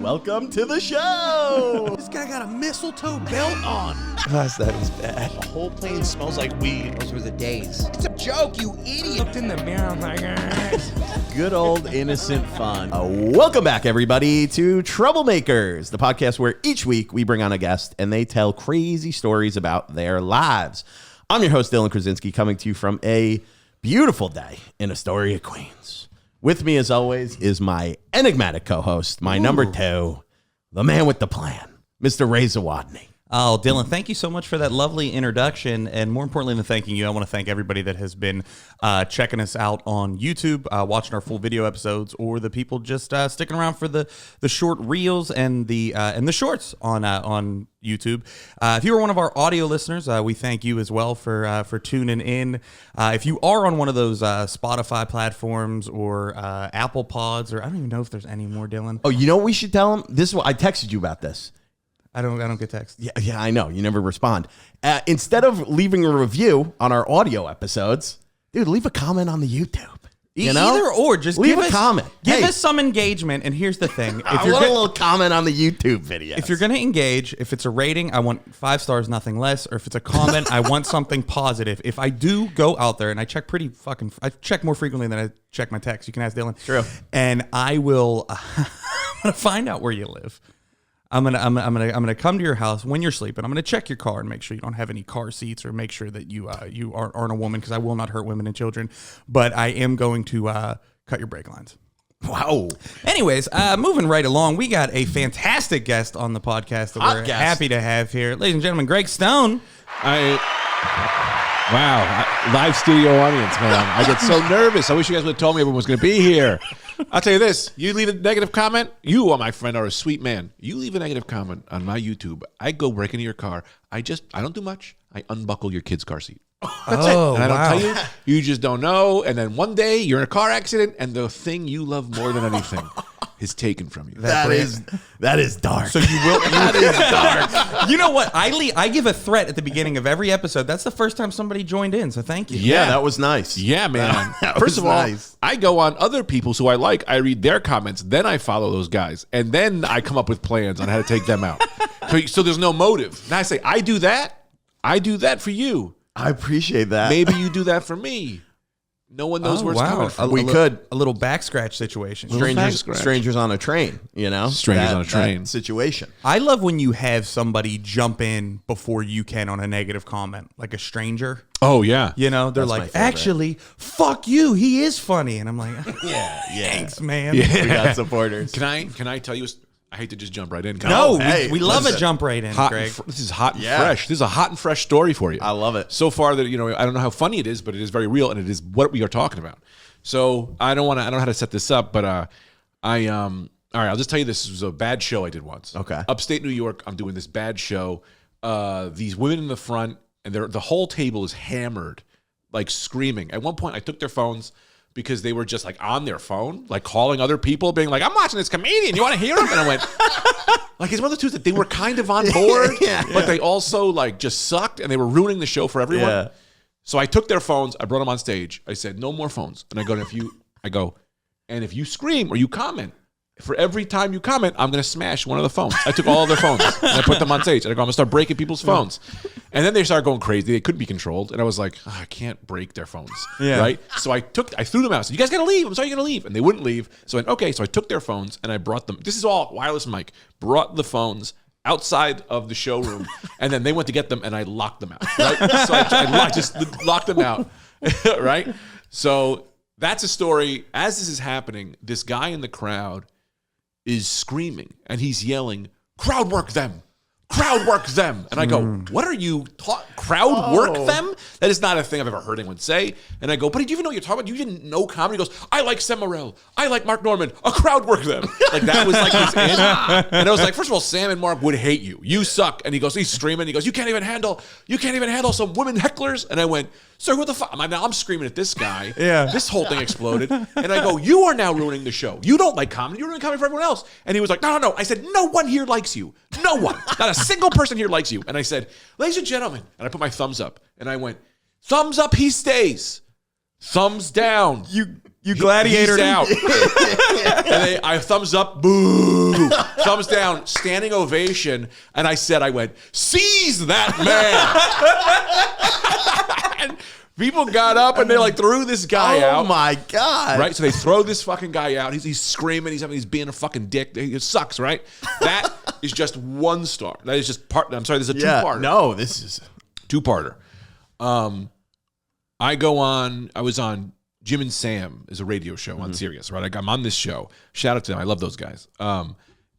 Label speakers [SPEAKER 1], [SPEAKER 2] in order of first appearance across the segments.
[SPEAKER 1] welcome to the show.
[SPEAKER 2] This guy got a mistletoe belt on.
[SPEAKER 1] Gosh, that is bad.
[SPEAKER 3] The whole plane smells like weed.
[SPEAKER 2] Those were the days. It's a joke, you idiot. Looked in the mirror, I'm like,
[SPEAKER 1] Good old innocent fun. Welcome back, everybody, to Troublemakers, the podcast where each week we bring on a guest and they tell crazy stories about their lives. I'm your host, Dylan Krasinski, coming to you from a beautiful day in Astoria, Queens. With me, as always, is my enigmatic co-host, my number two, the man with the plan, Mr. Ray Zawodni.
[SPEAKER 4] Oh, Dylan, thank you so much for that lovely introduction. And more importantly than thanking you, I want to thank everybody that has been checking us out on YouTube, watching our full video episodes, or the people just sticking around for the short reels and the shorts on YouTube. If you are one of our audio listeners, we thank you as well for tuning in. If you are on one of those Spotify platforms or Apple Pods, or I don't even know if there's any more, Dylan.
[SPEAKER 1] Oh, you know what we should tell them? This is what I texted you about this.
[SPEAKER 4] I don't get text.
[SPEAKER 1] Yeah, I know. You never respond. Instead of leaving a review on our audio episodes, dude, leave a comment on the YouTube. You know?
[SPEAKER 4] Either or, just
[SPEAKER 1] leave
[SPEAKER 4] give
[SPEAKER 1] a comment.
[SPEAKER 4] Give us some engagement. And here's the thing:
[SPEAKER 1] I want a little comment on the YouTube video.
[SPEAKER 4] If you're going to engage, if it's a rating, I want 5 stars, nothing less. Or if it's a comment, I want something positive. If I do go out there and I check I check more frequently than I check my text. You can ask Dylan.
[SPEAKER 1] True.
[SPEAKER 4] And I will I'm gonna find out where you live. I'm gonna come to your house when you're sleeping. I'm gonna check your car and make sure you don't have any car seats, or make sure that you aren't a woman, because I will not hurt women and children. But I am going to cut your brake lines.
[SPEAKER 1] Wow.
[SPEAKER 4] Anyways, moving right along, we got a fantastic guest on the podcast that we're happy to have here, ladies and gentlemen. Greg Stone.
[SPEAKER 3] Wow, live studio audience, man. I get so nervous. I wish you guys would have told me everyone was going to be here. I'll tell you this. You leave a negative comment, you, my friend, are a sweet man. You leave a negative comment on my YouTube, I go break into your car. I don't do much. I unbuckle your kid's car seat. That's it. And I don't tell you. You just don't know. And then one day you're in a car accident and the thing you love more than anything is taken from you.
[SPEAKER 1] That is dark.
[SPEAKER 4] So you will.
[SPEAKER 1] That is dark.
[SPEAKER 4] You know what? I give a threat at the beginning of every episode. That's the first time somebody joined in, so thank you.
[SPEAKER 1] Yeah, that was nice.
[SPEAKER 3] Yeah, man.
[SPEAKER 1] That
[SPEAKER 3] First
[SPEAKER 1] was
[SPEAKER 3] of all,
[SPEAKER 1] nice.
[SPEAKER 3] I go on other people's who I like. I read their comments. Then I follow those guys. And then I come up with plans on how to take them out. So there's no motive. Now I say, I do that. I do that for you.
[SPEAKER 1] I appreciate that.
[SPEAKER 3] Maybe you do that for me. No one knows where it's coming from.
[SPEAKER 1] We could.
[SPEAKER 4] A little back scratch situation.
[SPEAKER 1] Strangers on a train, you know?
[SPEAKER 3] Strangers on a train.
[SPEAKER 1] That situation.
[SPEAKER 4] I love when you have somebody jump in before you can on a negative comment, like a stranger.
[SPEAKER 3] Oh, yeah.
[SPEAKER 4] You know, they're
[SPEAKER 1] That's my
[SPEAKER 4] like,
[SPEAKER 1] favorite.
[SPEAKER 4] Actually, fuck you. He is funny. And I'm like,
[SPEAKER 1] Yeah.
[SPEAKER 4] thanks, man.
[SPEAKER 3] Yeah.
[SPEAKER 1] We got supporters.
[SPEAKER 3] Can I tell you? I hate to just jump right in.
[SPEAKER 4] No,
[SPEAKER 1] Hey,
[SPEAKER 4] we love a
[SPEAKER 1] listen.
[SPEAKER 4] jump right in, Greg.
[SPEAKER 3] This is hot and
[SPEAKER 1] Yeah.
[SPEAKER 3] fresh. This is a hot and fresh story for you.
[SPEAKER 1] I love it.
[SPEAKER 3] So far that, I don't know how funny it is, but it is very real, and it is what we are talking about. So I don't know how to set this up, but all right, I'll just tell you this was a bad show I did once.
[SPEAKER 1] Okay.
[SPEAKER 3] Upstate New York, I'm doing this bad show. These women in the front, and the whole table is hammered, like screaming. At one point, I took their phones because they were just like on their phone, like calling other people, being like, I'm watching this comedian. You want to hear him? And I went, like, it's one of the two that they were kind of on board, but they also like just sucked and they were ruining the show for everyone.
[SPEAKER 1] Yeah.
[SPEAKER 3] So I took their phones, I brought them on stage. I said, no more phones. And I go, and if you scream or you comment, for every time you comment, I'm going to smash one of the phones. I took all of their phones and I put them on stage. And I go, I'm going to start breaking people's phones. And then they started going crazy. They couldn't be controlled. And I was like, I can't break their phones.
[SPEAKER 4] Yeah.
[SPEAKER 3] Right? So I threw them out. I said, you guys got to leave. I'm sorry you're going to leave. And they wouldn't leave. So I went, okay. So I took their phones and I brought them. This is all wireless mic. Brought the phones outside of the showroom. And then they went to get them and I locked them out. Right? So I just locked them out. Right? So that's a story. As this is happening, this guy in the crowd is screaming and he's yelling, crowd work them. Crowd work them. And I go, what are you crowd work them? That is not a thing I've ever heard anyone say. And I go, but do you even know what you're talking about? You didn't know comedy? He goes, I like Sam Morril. I like Mark Norman. A crowd work them. Like that was like his in. And I was like, first of all, Sam and Mark would hate you. You suck. And he's screaming. He goes, you can't even handle some women hecklers. And I went, sir, who the fuck? I'm screaming at this guy.
[SPEAKER 4] Yeah.
[SPEAKER 3] This whole thing exploded. And I go, you are now ruining the show. You don't like comedy. You're ruining comedy for everyone else. And he was like, no. I said, no one here likes you. No one. Not a single person here likes you. And I said, ladies and gentlemen. And I put my thumbs up. And I went, thumbs up, he stays. Thumbs down.
[SPEAKER 1] You
[SPEAKER 4] You gladiator
[SPEAKER 3] He's out. And I thumbs up, boo. Thumbs down, standing ovation. And I went, seize that man. And people got up and they like threw this guy out.
[SPEAKER 1] Oh my God.
[SPEAKER 3] Right? So they throw this fucking guy out. He's screaming. He's being a fucking dick. It sucks, right? That is just 1 star. That is just part. I'm sorry, there's a two-parter.
[SPEAKER 1] No, this is
[SPEAKER 3] Two-parter. I was on Jim and Sam is a radio show on Sirius, right? I'm on this show. Shout out to them. I love those guys.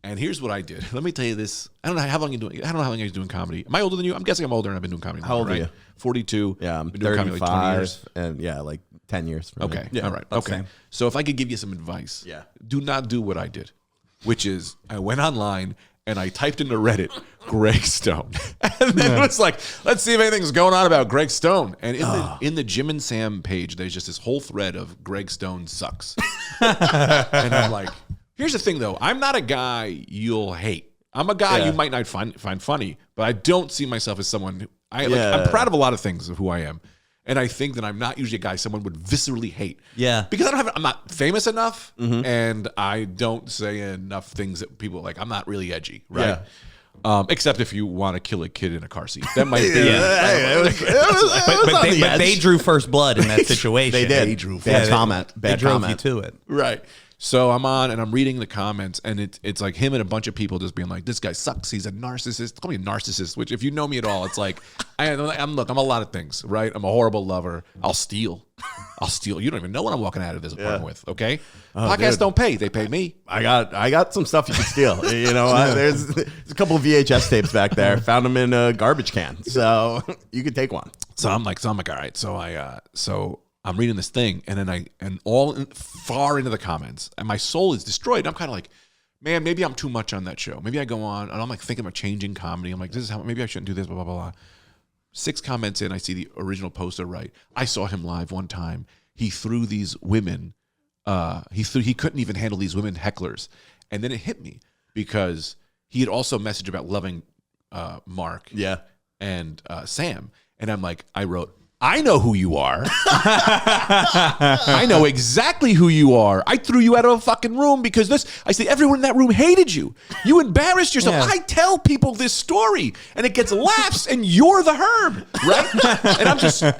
[SPEAKER 3] And here's what I did. Let me tell you this. I don't know how long you're doing. I don't know how long you're doing comedy. Am I older than you? I'm guessing I'm older and I've been doing comedy.
[SPEAKER 1] How old are
[SPEAKER 3] right?
[SPEAKER 1] you?
[SPEAKER 3] 42.
[SPEAKER 1] Yeah, I'm
[SPEAKER 3] been doing comedy
[SPEAKER 1] 35,
[SPEAKER 3] like 20 years.
[SPEAKER 1] and like 10 years. From
[SPEAKER 3] Okay.
[SPEAKER 1] now. Yeah,
[SPEAKER 3] All right.
[SPEAKER 4] about
[SPEAKER 3] Okay.
[SPEAKER 4] the same.
[SPEAKER 3] So if I could give you some advice, do not do what I did, which is I went online and I typed into Reddit Greg Stone, and then it was like, let's see if anything's going on about Greg Stone. And in the Jim and Sam page, there's just this whole thread of Greg Stone sucks. And I'm like, here's the thing though, I'm not a guy you'll hate. I'm a guy you might not find funny, but I don't see myself as someone who, I'm proud of a lot of things of who I am. And I think that I'm not usually a guy someone would viscerally hate.
[SPEAKER 4] Yeah.
[SPEAKER 3] Because I'm not famous enough, and I don't say enough things that people like. I'm not really edgy, right? Except if you want to kill a kid in a car seat. That might be.
[SPEAKER 4] But they drew first blood in that situation.
[SPEAKER 1] They did.
[SPEAKER 3] They drew
[SPEAKER 1] Bad comment.
[SPEAKER 4] They
[SPEAKER 1] Bad
[SPEAKER 4] drove
[SPEAKER 1] comment.
[SPEAKER 4] you to it.
[SPEAKER 3] Right. So I'm on and I'm reading the comments, and it's like him and a bunch of people just being like, "This guy sucks. He's a narcissist." Call me a narcissist. Which, if you know me at all, it's like I'm a lot of things, right? I'm a horrible lover. I'll steal. You don't even know what I'm walking out of this apartment with. Okay. Podcasts
[SPEAKER 1] dude.
[SPEAKER 3] don't pay. They pay me.
[SPEAKER 1] I got some stuff you can steal. You know, there's a couple of VHS tapes back there. Found them in a garbage can, so you could take one.
[SPEAKER 3] So I'm like, all right. So I'm reading this thing, and then far into the comments, and my soul is destroyed. I'm kind of like, man, maybe I'm too much on that show. Maybe I go on, and I'm like thinking about changing comedy. I'm like, this is how maybe I shouldn't do this. Blah blah blah. 6 comments in, I see the original poster. Right, I saw him live one time. He threw these women. He couldn't even handle these women hecklers, and then it hit me because he had also messaged about loving Mark, and Sam, and I'm like, I wrote, I know who you are. I know exactly who you are. I threw you out of a fucking room because I say everyone in that room hated you. You embarrassed yourself.
[SPEAKER 4] Yeah.
[SPEAKER 3] I tell people this story and it gets laughs and you're the Herb, right?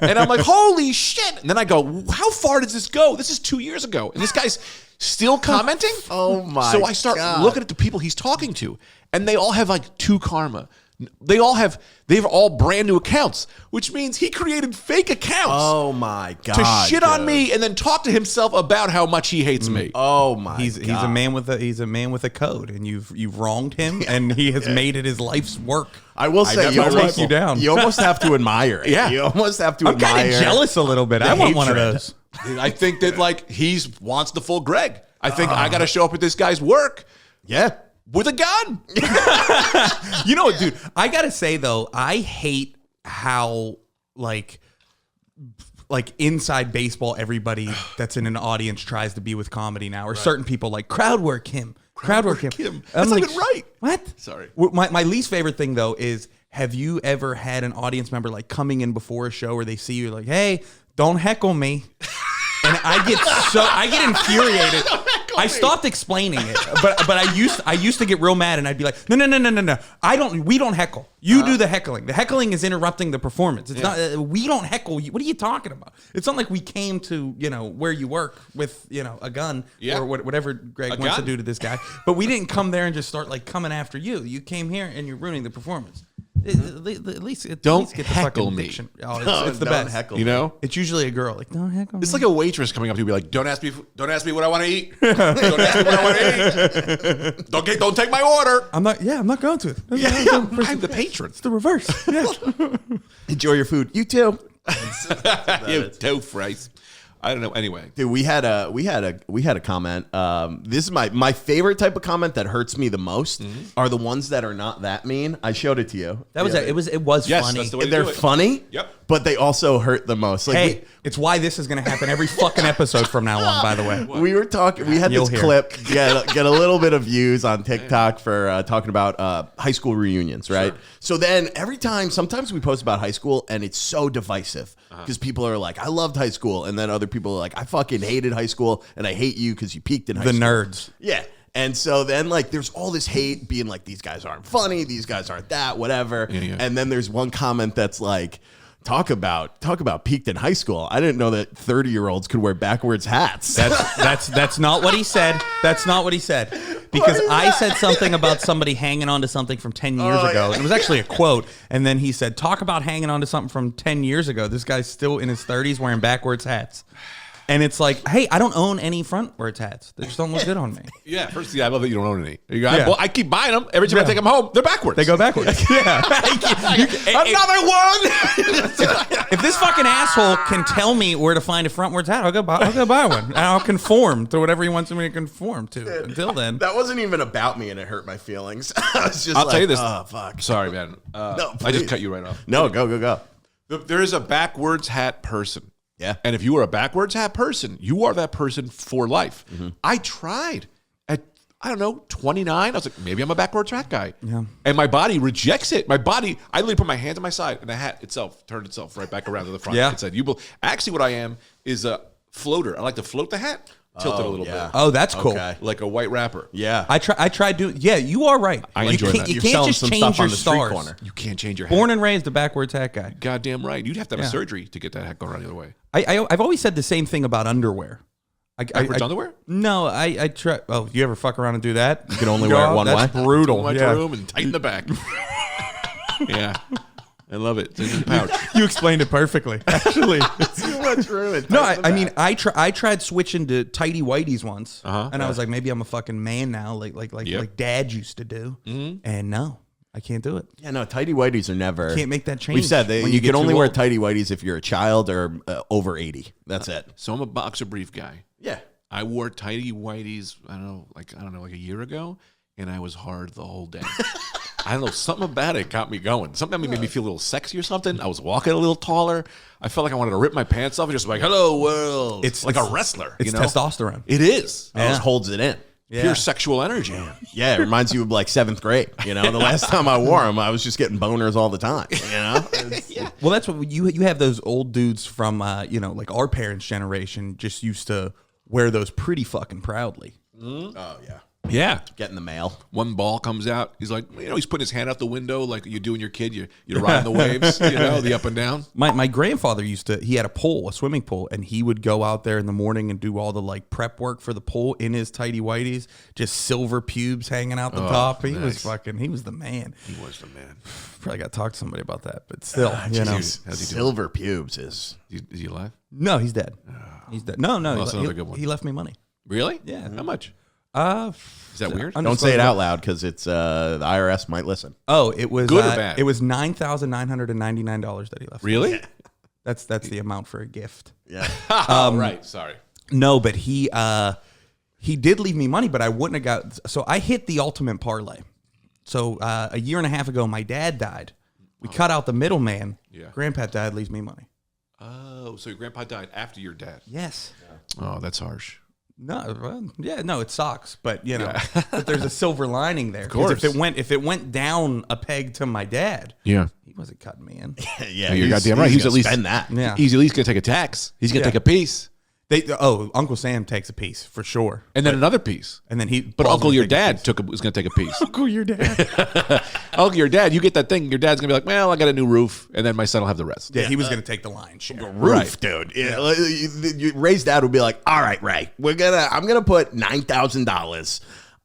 [SPEAKER 3] And I'm like, holy shit. And then I go, how far does this go? This is 2 years ago. And this guy's still commenting.
[SPEAKER 1] Oh my
[SPEAKER 3] So I start
[SPEAKER 1] God.
[SPEAKER 3] looking at the people he's talking to, and they all have like 2 karma. They've all brand new accounts, which means he created fake accounts.
[SPEAKER 1] Oh my God.
[SPEAKER 3] To shit on
[SPEAKER 1] dude.
[SPEAKER 3] me and then talk to himself about how much he hates me.
[SPEAKER 1] Oh my
[SPEAKER 4] He's
[SPEAKER 1] God.
[SPEAKER 4] a man with a code, and you've wronged him, and he has made it his life's work.
[SPEAKER 1] I will say,
[SPEAKER 4] that's
[SPEAKER 1] you
[SPEAKER 4] what
[SPEAKER 1] almost,
[SPEAKER 4] takes you down.
[SPEAKER 1] you almost have to admire it.
[SPEAKER 3] Yeah.
[SPEAKER 1] You almost have to
[SPEAKER 4] I'm
[SPEAKER 1] admire.
[SPEAKER 4] kind of jealous a little bit. I want one of
[SPEAKER 1] hatred.
[SPEAKER 4] those.
[SPEAKER 3] I think that like he wants the full Greg. I think I got to show up at this guy's work
[SPEAKER 1] Yeah.
[SPEAKER 3] with a gun.
[SPEAKER 4] You know what, dude? I gotta say though, I hate how like inside baseball, everybody that's in an audience tries to be with comedy now, or certain people like crowd work him.
[SPEAKER 3] him.
[SPEAKER 4] I'm
[SPEAKER 3] That's
[SPEAKER 4] like,
[SPEAKER 3] not even right.
[SPEAKER 4] What?
[SPEAKER 3] Sorry.
[SPEAKER 4] My least favorite thing though is, have you ever had an audience member like coming in before a show where they see you like, hey, don't heckle me? And I get infuriated. I stopped explaining it, but I used to get real mad, and I'd be like, no. We don't heckle. You do the heckling. The heckling is interrupting the performance. It's not. We don't heckle you. What are you talking about? It's not like we came to where you work with a gun or whatever Greg wants to do to this guy. But we didn't come there and just start like coming after you. You came here and you're ruining the performance. At least get
[SPEAKER 3] Don't
[SPEAKER 4] the
[SPEAKER 3] heckle
[SPEAKER 4] fucking
[SPEAKER 3] me.
[SPEAKER 4] diction. Oh, it's the
[SPEAKER 1] Don't
[SPEAKER 4] best.
[SPEAKER 1] heckle
[SPEAKER 3] You know?
[SPEAKER 4] It's usually a girl like, don't heckle me.
[SPEAKER 3] It's like a waitress coming up to you and be like, don't ask me what I want to eat. Don't ask me what I want to eat. Don't take my order.
[SPEAKER 4] I'm not going to.
[SPEAKER 3] I'm the patron.
[SPEAKER 4] It's the reverse. Yeah.
[SPEAKER 1] Enjoy your food. You too.
[SPEAKER 3] You dough fries. I don't know. Anyway,
[SPEAKER 1] Dude, we had a comment. This is my favorite type of comment that hurts me the most are the ones that are not that mean. I showed it to you.
[SPEAKER 4] That was
[SPEAKER 1] Yeah.
[SPEAKER 4] it was
[SPEAKER 3] yes,
[SPEAKER 4] funny.
[SPEAKER 3] that's the way to
[SPEAKER 1] They're
[SPEAKER 3] do it.
[SPEAKER 1] funny.
[SPEAKER 3] Yep.
[SPEAKER 1] but they also hurt the most. Like
[SPEAKER 4] Hey, it's why this is going to happen every fucking episode from now on, by the way.
[SPEAKER 1] we were talking, we had
[SPEAKER 4] You'll
[SPEAKER 1] this
[SPEAKER 4] hear.
[SPEAKER 1] clip get a little bit of views on TikTok for talking about high school reunions, right?
[SPEAKER 3] Sure.
[SPEAKER 1] So then every time, sometimes we post about high school and it's so divisive because people are like, I loved high school. And then other people are like, I fucking hated high school and I hate you because you peaked in high
[SPEAKER 4] The
[SPEAKER 1] school.
[SPEAKER 4] nerds.
[SPEAKER 1] Yeah. And so then, like, there's all this hate being like, these guys aren't funny, these guys aren't that, whatever.
[SPEAKER 3] Yeah.
[SPEAKER 1] And then there's one comment that's like, talk about peaked in high school. I didn't know that 30-year-olds could wear backwards hats.
[SPEAKER 4] That's not what he said. That's not what he said. Because I said something about somebody hanging on to something from 10 years ago. It was actually a quote. And then he said, talk about hanging on to something from 10 years ago. This guy's still in his 30s wearing backwards hats. And it's like, hey, I don't own any frontwards hats. They just don't look good on me.
[SPEAKER 3] Yeah, first, I love that you don't own any.
[SPEAKER 4] Yeah.
[SPEAKER 3] Well, I keep buying them. Every time I take them home, they're backwards.
[SPEAKER 4] They go backwards. Yeah.
[SPEAKER 1] Another one.
[SPEAKER 4] If this fucking asshole can tell me where to find a frontwards hat, I'll go buy one. And I'll conform to whatever he wants me to conform to. Until then.
[SPEAKER 1] That wasn't even about me and it hurt my feelings. I was just
[SPEAKER 3] I'll
[SPEAKER 1] like,
[SPEAKER 3] tell you this.
[SPEAKER 1] oh, fuck.
[SPEAKER 3] Sorry, man.
[SPEAKER 1] No,
[SPEAKER 3] I just
[SPEAKER 1] please.
[SPEAKER 3] cut you right off.
[SPEAKER 1] No, go.
[SPEAKER 3] There is a backwards hat person.
[SPEAKER 1] Yeah.
[SPEAKER 3] And if you are a backwards hat person, you are that person for life. I tried at, I don't know, 29. I was like, maybe I'm a backwards hat guy.
[SPEAKER 4] Yeah.
[SPEAKER 3] And my body rejects it. My body, I literally put my hands on my side and the hat itself turned itself right back around to the front.
[SPEAKER 4] Yeah.
[SPEAKER 3] It said, actually what I am is a floater. I like to float the hat, tilt it a little bit.
[SPEAKER 4] Oh, that's cool.
[SPEAKER 1] Okay.
[SPEAKER 3] Like a white wrapper.
[SPEAKER 1] Yeah.
[SPEAKER 4] I tried doing. Yeah, you are right.
[SPEAKER 3] I
[SPEAKER 4] you
[SPEAKER 3] enjoy
[SPEAKER 4] can't,
[SPEAKER 3] that.
[SPEAKER 4] You
[SPEAKER 1] You're
[SPEAKER 4] can't
[SPEAKER 1] selling
[SPEAKER 4] just
[SPEAKER 1] some
[SPEAKER 4] change
[SPEAKER 1] stuff
[SPEAKER 4] your
[SPEAKER 1] on the street
[SPEAKER 4] stars.
[SPEAKER 1] corner.
[SPEAKER 3] You can't change your hat.
[SPEAKER 4] Born and raised a backwards hat guy.
[SPEAKER 3] Goddamn right. You'd have to have
[SPEAKER 4] Yeah.
[SPEAKER 3] a surgery to get that hat going around the other way.
[SPEAKER 4] I've always said the same thing about underwear.
[SPEAKER 3] Backwards underwear?
[SPEAKER 4] No, I try. Oh, you ever fuck around and do that?
[SPEAKER 1] You can only wear it one
[SPEAKER 4] That's
[SPEAKER 1] way?
[SPEAKER 4] brutal.
[SPEAKER 3] Go in my
[SPEAKER 4] Yeah.
[SPEAKER 3] room and tighten the back. Yeah. I love it. It's in the pouch.
[SPEAKER 4] You explained it perfectly. Actually,
[SPEAKER 1] Too much room.
[SPEAKER 4] no, I mean, I tried switching to tighty whities once,
[SPEAKER 3] Uh-huh.
[SPEAKER 4] and I was like, maybe I'm a fucking man now, like Dad used to do. And no, I can't do it.
[SPEAKER 1] Yeah, no, tighty whities are never.
[SPEAKER 4] Can't make that change.
[SPEAKER 1] We've said that
[SPEAKER 4] when
[SPEAKER 1] you
[SPEAKER 4] get
[SPEAKER 1] can only
[SPEAKER 4] too
[SPEAKER 1] wear
[SPEAKER 4] old.
[SPEAKER 1] tighty whities if you're a child or over 80. That's it.
[SPEAKER 3] So I'm a boxer brief guy.
[SPEAKER 1] Yeah.
[SPEAKER 3] I wore tighty whities, I don't know, like a year ago, and I was hard the whole day. I don't know, something about it got me going. Something that made me feel a little sexy or something. I was walking a little taller. I felt like I wanted to rip my pants off and just like, hello world.
[SPEAKER 4] It's
[SPEAKER 3] like a wrestler.
[SPEAKER 4] It's testosterone.
[SPEAKER 3] It is.
[SPEAKER 1] It just holds it in.
[SPEAKER 3] Pure sexual energy.
[SPEAKER 1] Yeah, it reminds you of like 7th grade. You know, the last time I wore them, I was just getting boners all the time. You know?
[SPEAKER 4] Well, that's what you have those old dudes from like our parents' generation just used to wear those pretty fucking proudly.
[SPEAKER 1] Oh, yeah.
[SPEAKER 3] Yeah.
[SPEAKER 1] Get in the mail.
[SPEAKER 3] One ball comes out. He's like, he's putting his hand out the window like you do when your kid. You're riding the waves, the up and down.
[SPEAKER 4] My grandfather he had a swimming pool, and he would go out there in the morning and do all the like prep work for the pool in his tighty whities, just silver pubes hanging out the top. He was the man.
[SPEAKER 3] He was the man.
[SPEAKER 4] Probably got to talk to somebody about that, but still,
[SPEAKER 3] How's he doing?
[SPEAKER 1] Silver pubes is.
[SPEAKER 3] Is he alive?
[SPEAKER 4] No, he's dead. He's dead. No,
[SPEAKER 3] that's another good one.
[SPEAKER 4] He left me money.
[SPEAKER 3] Really?
[SPEAKER 4] Yeah.
[SPEAKER 3] How much?
[SPEAKER 4] Is
[SPEAKER 3] that weird?
[SPEAKER 1] Don't say it out loud because it's the IRS might listen.
[SPEAKER 4] Oh, it was
[SPEAKER 3] Good or bad?
[SPEAKER 4] It was $9,999 that he left.
[SPEAKER 3] Really?
[SPEAKER 4] Me. That's the amount for a gift.
[SPEAKER 1] Yeah.
[SPEAKER 3] Right. Sorry.
[SPEAKER 4] No, but he did leave me money, but I wouldn't have got. So I hit the ultimate parlay. So a year and a half ago, my dad died. We cut out the middleman.
[SPEAKER 3] Yeah.
[SPEAKER 4] Grandpa died, leaves me money.
[SPEAKER 3] Oh, so your grandpa died after your dad.
[SPEAKER 4] Yes.
[SPEAKER 3] Oh, that's harsh.
[SPEAKER 4] No, well, yeah, no, it sucks, but but there's a silver lining there. Of
[SPEAKER 3] course.
[SPEAKER 4] If it went down a peg to my dad,
[SPEAKER 3] Yeah.
[SPEAKER 4] he wasn't cutting me in.
[SPEAKER 1] Yeah,
[SPEAKER 3] You're goddamn right.
[SPEAKER 1] He's
[SPEAKER 3] He's at
[SPEAKER 1] gonna
[SPEAKER 3] least
[SPEAKER 1] spend that.
[SPEAKER 4] Yeah.
[SPEAKER 3] He's at least gonna take a tax. He's gonna
[SPEAKER 4] Yeah.
[SPEAKER 3] take a piece,
[SPEAKER 4] Uncle Sam takes a piece for sure,
[SPEAKER 3] and then another piece.
[SPEAKER 4] and then he.
[SPEAKER 3] But
[SPEAKER 4] Paul's
[SPEAKER 3] Uncle
[SPEAKER 4] gonna
[SPEAKER 3] your
[SPEAKER 4] take a
[SPEAKER 3] dad
[SPEAKER 4] piece.
[SPEAKER 3] was gonna take a piece.
[SPEAKER 4] Uncle your dad.
[SPEAKER 3] Uncle your dad, you get that thing. Your dad's gonna be like, well, I got a new roof, and then my son will have the rest.
[SPEAKER 4] Yeah, he was gonna take the lion's share.
[SPEAKER 1] Roof,
[SPEAKER 3] Right.
[SPEAKER 1] dude. Yeah. Ray's dad would be like, "All right, Ray, I'm gonna put $9,000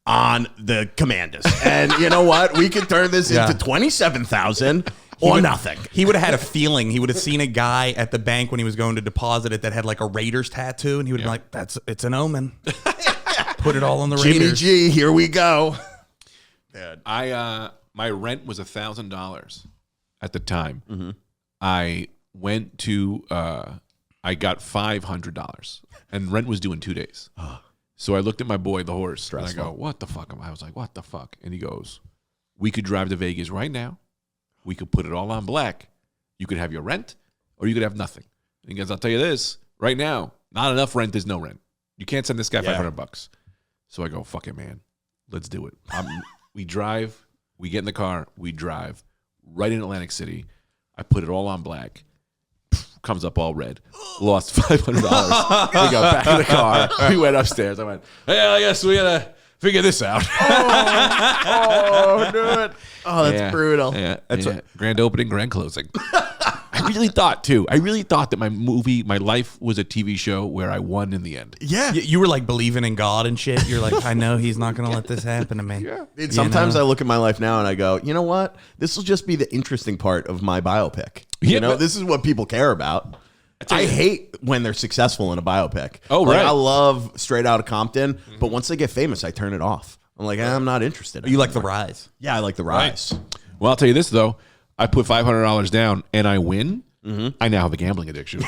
[SPEAKER 1] on the Commanders, and you know what? We can turn this
[SPEAKER 4] Yeah.
[SPEAKER 1] into 27,000 or nothing."
[SPEAKER 4] He would have had a feeling. He would have seen a guy at the bank when he was going to deposit it that had like a Raiders tattoo, and he would have been like, "It's an omen." Put it all on the
[SPEAKER 1] Jimmy
[SPEAKER 4] Raiders.
[SPEAKER 1] G, here we go.
[SPEAKER 3] My rent was $1,000 at the time. I went to I got $500, and rent was due in 2 days. So I looked at my boy, the horse, and I go, "What the fuck?" I was like, "What the fuck?" And he goes, "We could drive to Vegas right now. We could put it all on black. You could have your rent, or you could have nothing. And he goes, I'll tell you this, right now, not enough rent is no rent. You can't send this guy $500. So I go, fuck it, man. Let's do it. We drive. We get in the car. We drive right in Atlantic City. I put it all on black. Comes up all red. Lost $500. We got back in the car. We went upstairs. I went, I guess we got to figure this out.
[SPEAKER 1] Dude. Oh, that's brutal.
[SPEAKER 3] Yeah. That's grand opening, grand closing. I really thought that my life was a TV show where I won in the end.
[SPEAKER 1] Yeah.
[SPEAKER 4] You were like believing in God and shit. You're like, I know he's not going to let this happen to me.
[SPEAKER 3] Yeah.
[SPEAKER 1] Dude, sometimes I look at my life now and I go, you know what? This will just be the interesting part of my biopic. You know, this is what people care about. I hate when they're successful in a biopic.
[SPEAKER 3] Oh, right.
[SPEAKER 1] I love Straight Outta Compton, but once they get famous, I turn it off. I'm like, I'm not interested.
[SPEAKER 4] You like The Rise?
[SPEAKER 1] Yeah, I like The Rise.
[SPEAKER 3] Well, I'll tell you this, though. I put $500 down and I win. I now have a gambling addiction.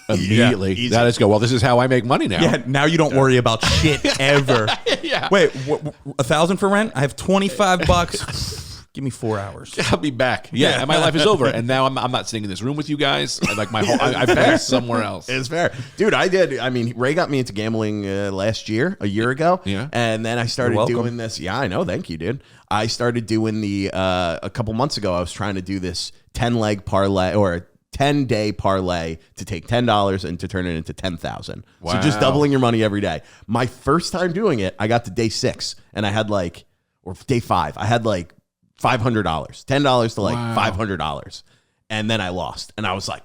[SPEAKER 3] Immediately.
[SPEAKER 1] Easy.
[SPEAKER 3] Now let's go, well, this is how I make money now.
[SPEAKER 4] Yeah, now you don't worry about shit ever.
[SPEAKER 3] Yeah.
[SPEAKER 4] Wait, $1,000 for rent? I have $25. Give me 4 hours.
[SPEAKER 3] I'll be back. Yeah, and my life is over. And now I'm not sitting in this room with you guys. Like my whole, I've been somewhere else.
[SPEAKER 1] It's fair. Dude, I mean, Ray got me into gambling last year, a year ago.
[SPEAKER 3] Yeah.
[SPEAKER 1] And then I started doing this. Yeah, I know. Thank you, dude. I started doing a couple months ago, I was trying to do this 10-leg parlay or 10-day parlay to take $10 and to turn it into 10,000.
[SPEAKER 3] Wow.
[SPEAKER 1] So just doubling your money every day. My first time doing it, I got to day 6 and I had or day 5, I had $500, $10 to $500. And then I lost. And I was like,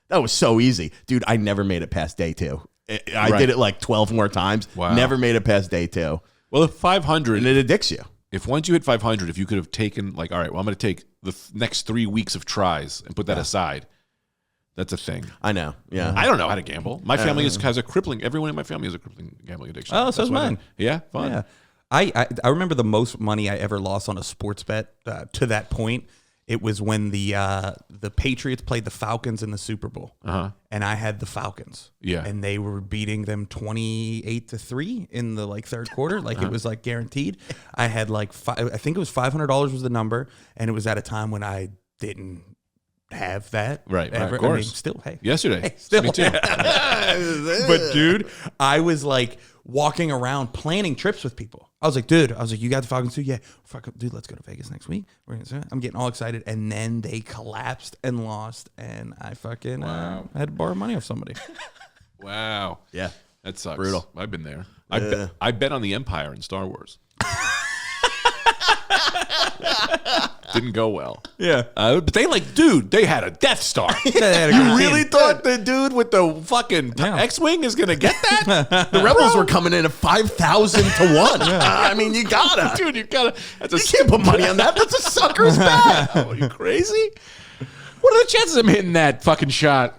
[SPEAKER 1] that was so easy. Dude, I never made it past day 2. I did it 12 more times.
[SPEAKER 3] Wow.
[SPEAKER 1] Never made it past day 2.
[SPEAKER 3] Well, if 500.
[SPEAKER 1] And it addicts you.
[SPEAKER 3] If once you hit 500, if you could have taken all right, well, I'm going to take the next 3 weeks of tries and put that aside. That's a thing.
[SPEAKER 1] I know. Yeah.
[SPEAKER 3] I don't know how to gamble. My family has a crippling. Everyone in my family has a crippling gambling addiction.
[SPEAKER 4] Oh, so is mine.
[SPEAKER 3] Yeah, fun.
[SPEAKER 4] Yeah. I remember the most money I ever lost on a sports bet to that point. It was when the Patriots played the Falcons in the Super Bowl, and I had the Falcons.
[SPEAKER 3] Yeah,
[SPEAKER 4] and they were beating them 28-3 in the third quarter. It was guaranteed. I had I think it was $500 was the number, and it was at a time when I didn't have that.
[SPEAKER 3] Right,
[SPEAKER 4] ever.
[SPEAKER 3] of course.
[SPEAKER 4] I mean, still, hey,
[SPEAKER 3] yesterday,
[SPEAKER 4] still.
[SPEAKER 3] Me too.
[SPEAKER 4] But dude, I was walking around planning trips with people. I was like, you got the Falcons too? Yeah. Dude, let's go to Vegas next week. I'm getting all excited. And then they collapsed and lost. And I I had to borrow money off somebody.
[SPEAKER 3] Wow.
[SPEAKER 1] Yeah.
[SPEAKER 3] That sucks.
[SPEAKER 1] Brutal.
[SPEAKER 3] I've been there. I bet on the Empire in Star Wars. Didn't go well.
[SPEAKER 4] Yeah.
[SPEAKER 3] But they had a Death Star. You really thought the dude with the fucking X-Wing is going to get that?
[SPEAKER 1] The Rebels were coming in at 5,000 to 1. I mean, you gotta.
[SPEAKER 3] Dude, you gotta.
[SPEAKER 1] You can't put money on that. That's a sucker's bet.
[SPEAKER 3] Oh, are you crazy? What are the chances of him hitting that fucking shot?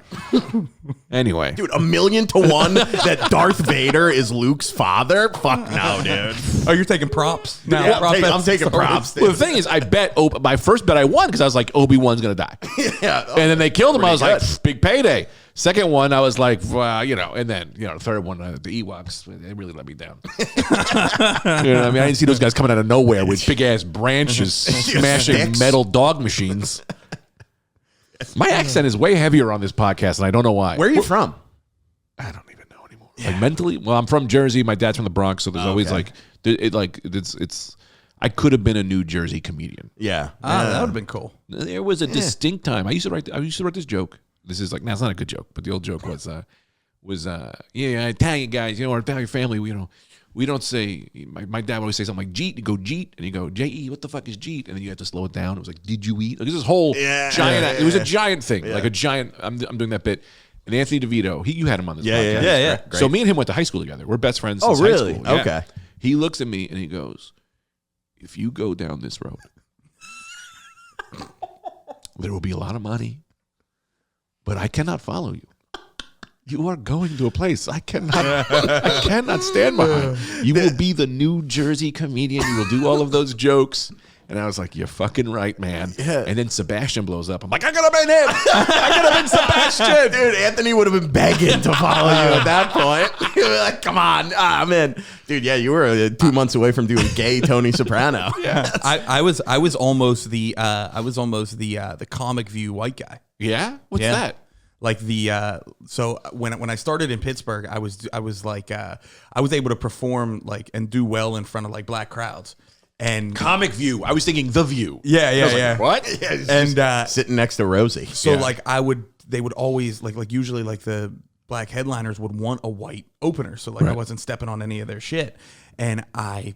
[SPEAKER 3] Anyway.
[SPEAKER 1] Dude, 1,000,000 to 1 that Darth Vader is Luke's father? Fuck no, dude.
[SPEAKER 4] Oh, you're taking props? No,
[SPEAKER 1] Yeah, I'm taking props. Dude.
[SPEAKER 3] Well, the thing is, I bet my first bet I won because I was like, Obi-Wan's going to die.
[SPEAKER 1] Yeah.
[SPEAKER 3] And then they killed him. I was
[SPEAKER 1] Pretty
[SPEAKER 3] like, big payday. Second one, I was like, well, and then, the third one, the Ewoks, they really let me down. I mean, I didn't see those guys coming out of nowhere with big-ass branches smashing
[SPEAKER 1] Sticks.
[SPEAKER 3] metal dog machines. My accent is way heavier on this podcast, and I don't know why.
[SPEAKER 1] Where are you from?
[SPEAKER 3] I don't even know anymore. Mentally, well, I'm from Jersey. My dad's from the Bronx, so there's always it's. I could have been a New Jersey comedian.
[SPEAKER 1] Yeah.
[SPEAKER 4] That would have been cool.
[SPEAKER 3] There was a distinct time. I used to write this joke. This is it's not a good joke, but the old joke was Italian guys, our Italian family, we don't say, my dad would always say something like Jeet, you go Jeet, and you go J-E, what the fuck is Jeet? And then you have to slow it down. It was like, did you eat? This whole giant, it was a giant thing, like a giant, I'm doing that bit. And Anthony DeVito, you had him on this podcast.
[SPEAKER 4] Yeah.
[SPEAKER 3] So me and him went to high school together. We're best friends
[SPEAKER 1] Oh,
[SPEAKER 3] since
[SPEAKER 1] really?
[SPEAKER 3] high school. Yeah.
[SPEAKER 1] Okay.
[SPEAKER 3] He looks at me and he goes, if you go down this road, there will be a lot of money, but I cannot follow you. You are going to a place I cannot stand behind. You will be the New Jersey comedian. You will do all of those jokes. And I was like, you're fucking right, man. Yeah. And then Sebastian blows up. I'm like, I could have been him. I could have been Sebastian.
[SPEAKER 1] Dude, Anthony would have been begging to follow you at that point. You were like, come on. I'm in. Dude, yeah, you were 2 months away from doing gay Tony Soprano.
[SPEAKER 4] Yeah. I was almost the comic view white guy.
[SPEAKER 3] Yeah? What's that?
[SPEAKER 4] Like so when I started in Pittsburgh, I was able to perform like and do well in front of like black crowds. And
[SPEAKER 3] Comic View. I was thinking The View.
[SPEAKER 4] Yeah.
[SPEAKER 3] What?
[SPEAKER 1] Yeah,
[SPEAKER 4] And
[SPEAKER 1] sitting next to Rosie.
[SPEAKER 4] so like they would always like usually like the black headliners would want a white opener. So like I wasn't stepping on any of their shit. And I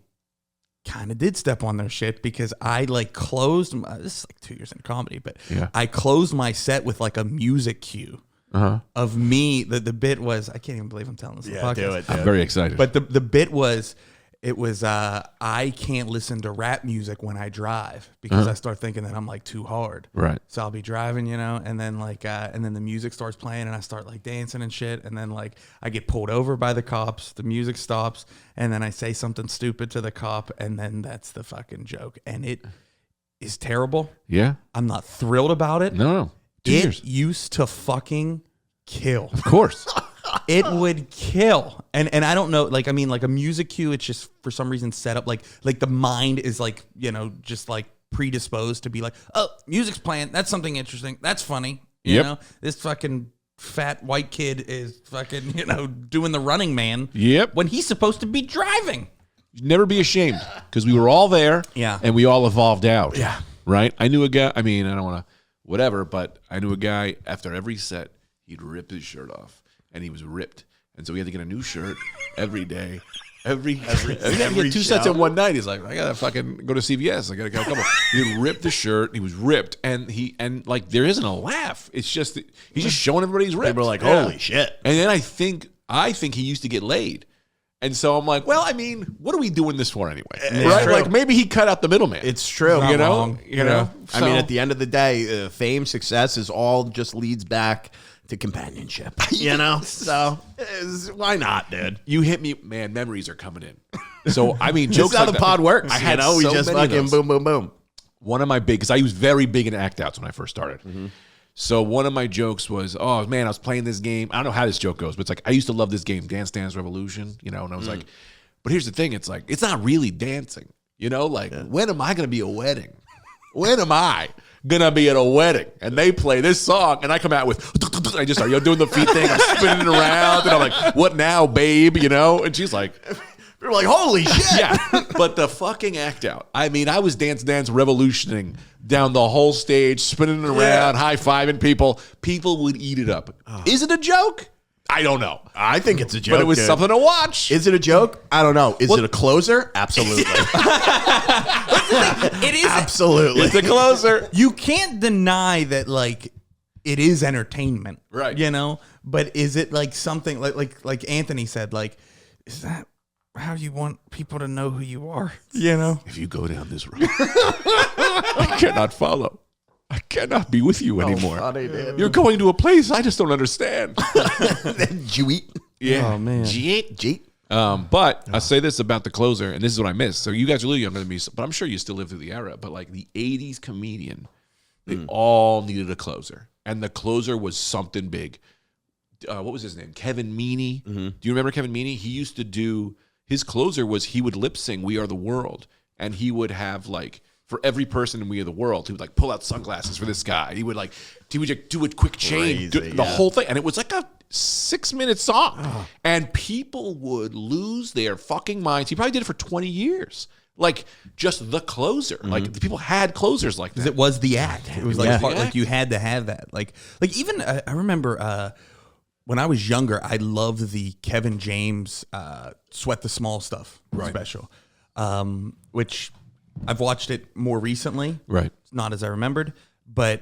[SPEAKER 4] kind of did step on their shit because I like closed this is like 2 years in comedy, but I closed my set with like a music cue of me. The bit was, I can't even believe I'm telling this on the podcast.
[SPEAKER 1] Do it.
[SPEAKER 3] I'm very excited.
[SPEAKER 4] But the bit was, I can't listen to rap music when I drive because I start thinking that I'm like too hard.
[SPEAKER 3] Right.
[SPEAKER 4] So I'll be driving, and then like, and then the music starts playing and I start like dancing and shit. And then like I get pulled over by the cops, the music stops, and then I say something stupid to the cop. And then that's the fucking joke. And it is terrible.
[SPEAKER 3] Yeah.
[SPEAKER 4] I'm not thrilled about it.
[SPEAKER 3] No. 2
[SPEAKER 4] It
[SPEAKER 3] years.
[SPEAKER 4] used to fucking kill.
[SPEAKER 3] Of course.
[SPEAKER 4] It would kill. And I don't know, like, I mean, like a music cue, it's just for some reason set up like the mind is like, just like predisposed to be like, oh, music's playing. That's something interesting. That's funny. You know, this fucking fat white kid is fucking, doing the Running Man.
[SPEAKER 3] Yep.
[SPEAKER 4] When he's supposed to be driving.
[SPEAKER 3] Never be ashamed because we were all there.
[SPEAKER 4] Yeah.
[SPEAKER 3] And we all evolved out.
[SPEAKER 4] Yeah.
[SPEAKER 3] Right. I knew a guy. I mean, I don't want to, whatever, but I knew a guy after every set, he'd rip his shirt off. And he was ripped, and so we had to get a new shirt every day. Every get 2 sets in one night. He's like, I gotta fucking go to CVS. I gotta get a couple. He ripped the shirt. He was ripped, and like there isn't a laugh. It's just he's just showing everybody he's ripped.
[SPEAKER 1] People are like, holy shit.
[SPEAKER 3] And then I think he used to get laid, and so I'm like, well, I mean, what are we doing this for anyway? Right?
[SPEAKER 1] true.
[SPEAKER 3] Like maybe he cut out the middleman.
[SPEAKER 1] It's true.
[SPEAKER 4] Not
[SPEAKER 3] you know,
[SPEAKER 4] wrong.
[SPEAKER 3] you know.
[SPEAKER 1] I mean, at the end of the day, fame, success is all just leads back to companionship, So why not, dude?
[SPEAKER 3] You hit me, man. Memories are coming in. So I mean,
[SPEAKER 1] This
[SPEAKER 3] jokes
[SPEAKER 1] is how
[SPEAKER 3] like
[SPEAKER 1] the
[SPEAKER 3] that.
[SPEAKER 1] pod works.
[SPEAKER 3] I had
[SPEAKER 1] we
[SPEAKER 3] so
[SPEAKER 1] just
[SPEAKER 3] many of
[SPEAKER 1] fucking
[SPEAKER 3] those.
[SPEAKER 1] boom, boom, boom.
[SPEAKER 3] One of my big, because I was very big in act outs when I first started. So one of my jokes was, oh man, I was playing this game. I don't know how this joke goes, but it's like I used to love this game, Dance Dance Revolution. And I was like, but here's the thing, it's like it's not really dancing. Like when am I gonna be a wedding? When am I gonna be at a wedding? And they play this song, and I come out with, I just start doing the feet thing, I'm spinning it around, and I'm like, what now, babe? And she's like,
[SPEAKER 1] We're like, holy shit.
[SPEAKER 3] yeah. But the fucking act out. I mean, I was Dance Dance revolutioning down the whole stage, spinning it around, high-fiving people. People would eat it up. Is it a joke? I don't know.
[SPEAKER 1] I think it's a joke.
[SPEAKER 3] But it was
[SPEAKER 1] dude.
[SPEAKER 3] something to watch.
[SPEAKER 1] Is it a joke? I don't know. Is it a closer? Absolutely.
[SPEAKER 4] It is.
[SPEAKER 1] Absolutely.
[SPEAKER 3] It's a closer.
[SPEAKER 4] You can't deny that, like, it is entertainment.
[SPEAKER 3] Right.
[SPEAKER 4] But is it like something like Anthony said, like, is that how you want people to know who you are?
[SPEAKER 3] If you go down this road, I cannot follow. I cannot be with you anymore.
[SPEAKER 1] funny, dude.
[SPEAKER 3] You're going to a place I just don't understand.
[SPEAKER 1] Jeet.
[SPEAKER 3] Yeah.
[SPEAKER 4] Oh, man.
[SPEAKER 1] Jeet.
[SPEAKER 3] But I'll say this about the closer, and this is what I missed. So you guys are a little younger than me, but I'm sure you still live through the era. But like the 80s comedian, they all needed a closer. And the closer was something big. What was his name? Kevin Meaney. Do you remember Kevin Meaney? He used to do, his closer was he would lip sing We Are the World. And he would have like, for every person in We Are the World, he would like pull out sunglasses for this guy. He would just do a quick chain,
[SPEAKER 1] Crazy,
[SPEAKER 3] the whole thing. And it was like a 6-minute song. And people would lose their fucking minds. He probably did it for 20 years. Like just the closer. Like the people had closers like that.
[SPEAKER 4] It was the act. It was like
[SPEAKER 1] Yeah.
[SPEAKER 4] part, like you had to have that. Like even I remember when I was younger, I loved the Kevin James Sweat the Small Stuff special, which I've watched it more recently.
[SPEAKER 3] Right.
[SPEAKER 4] Not as I remembered, but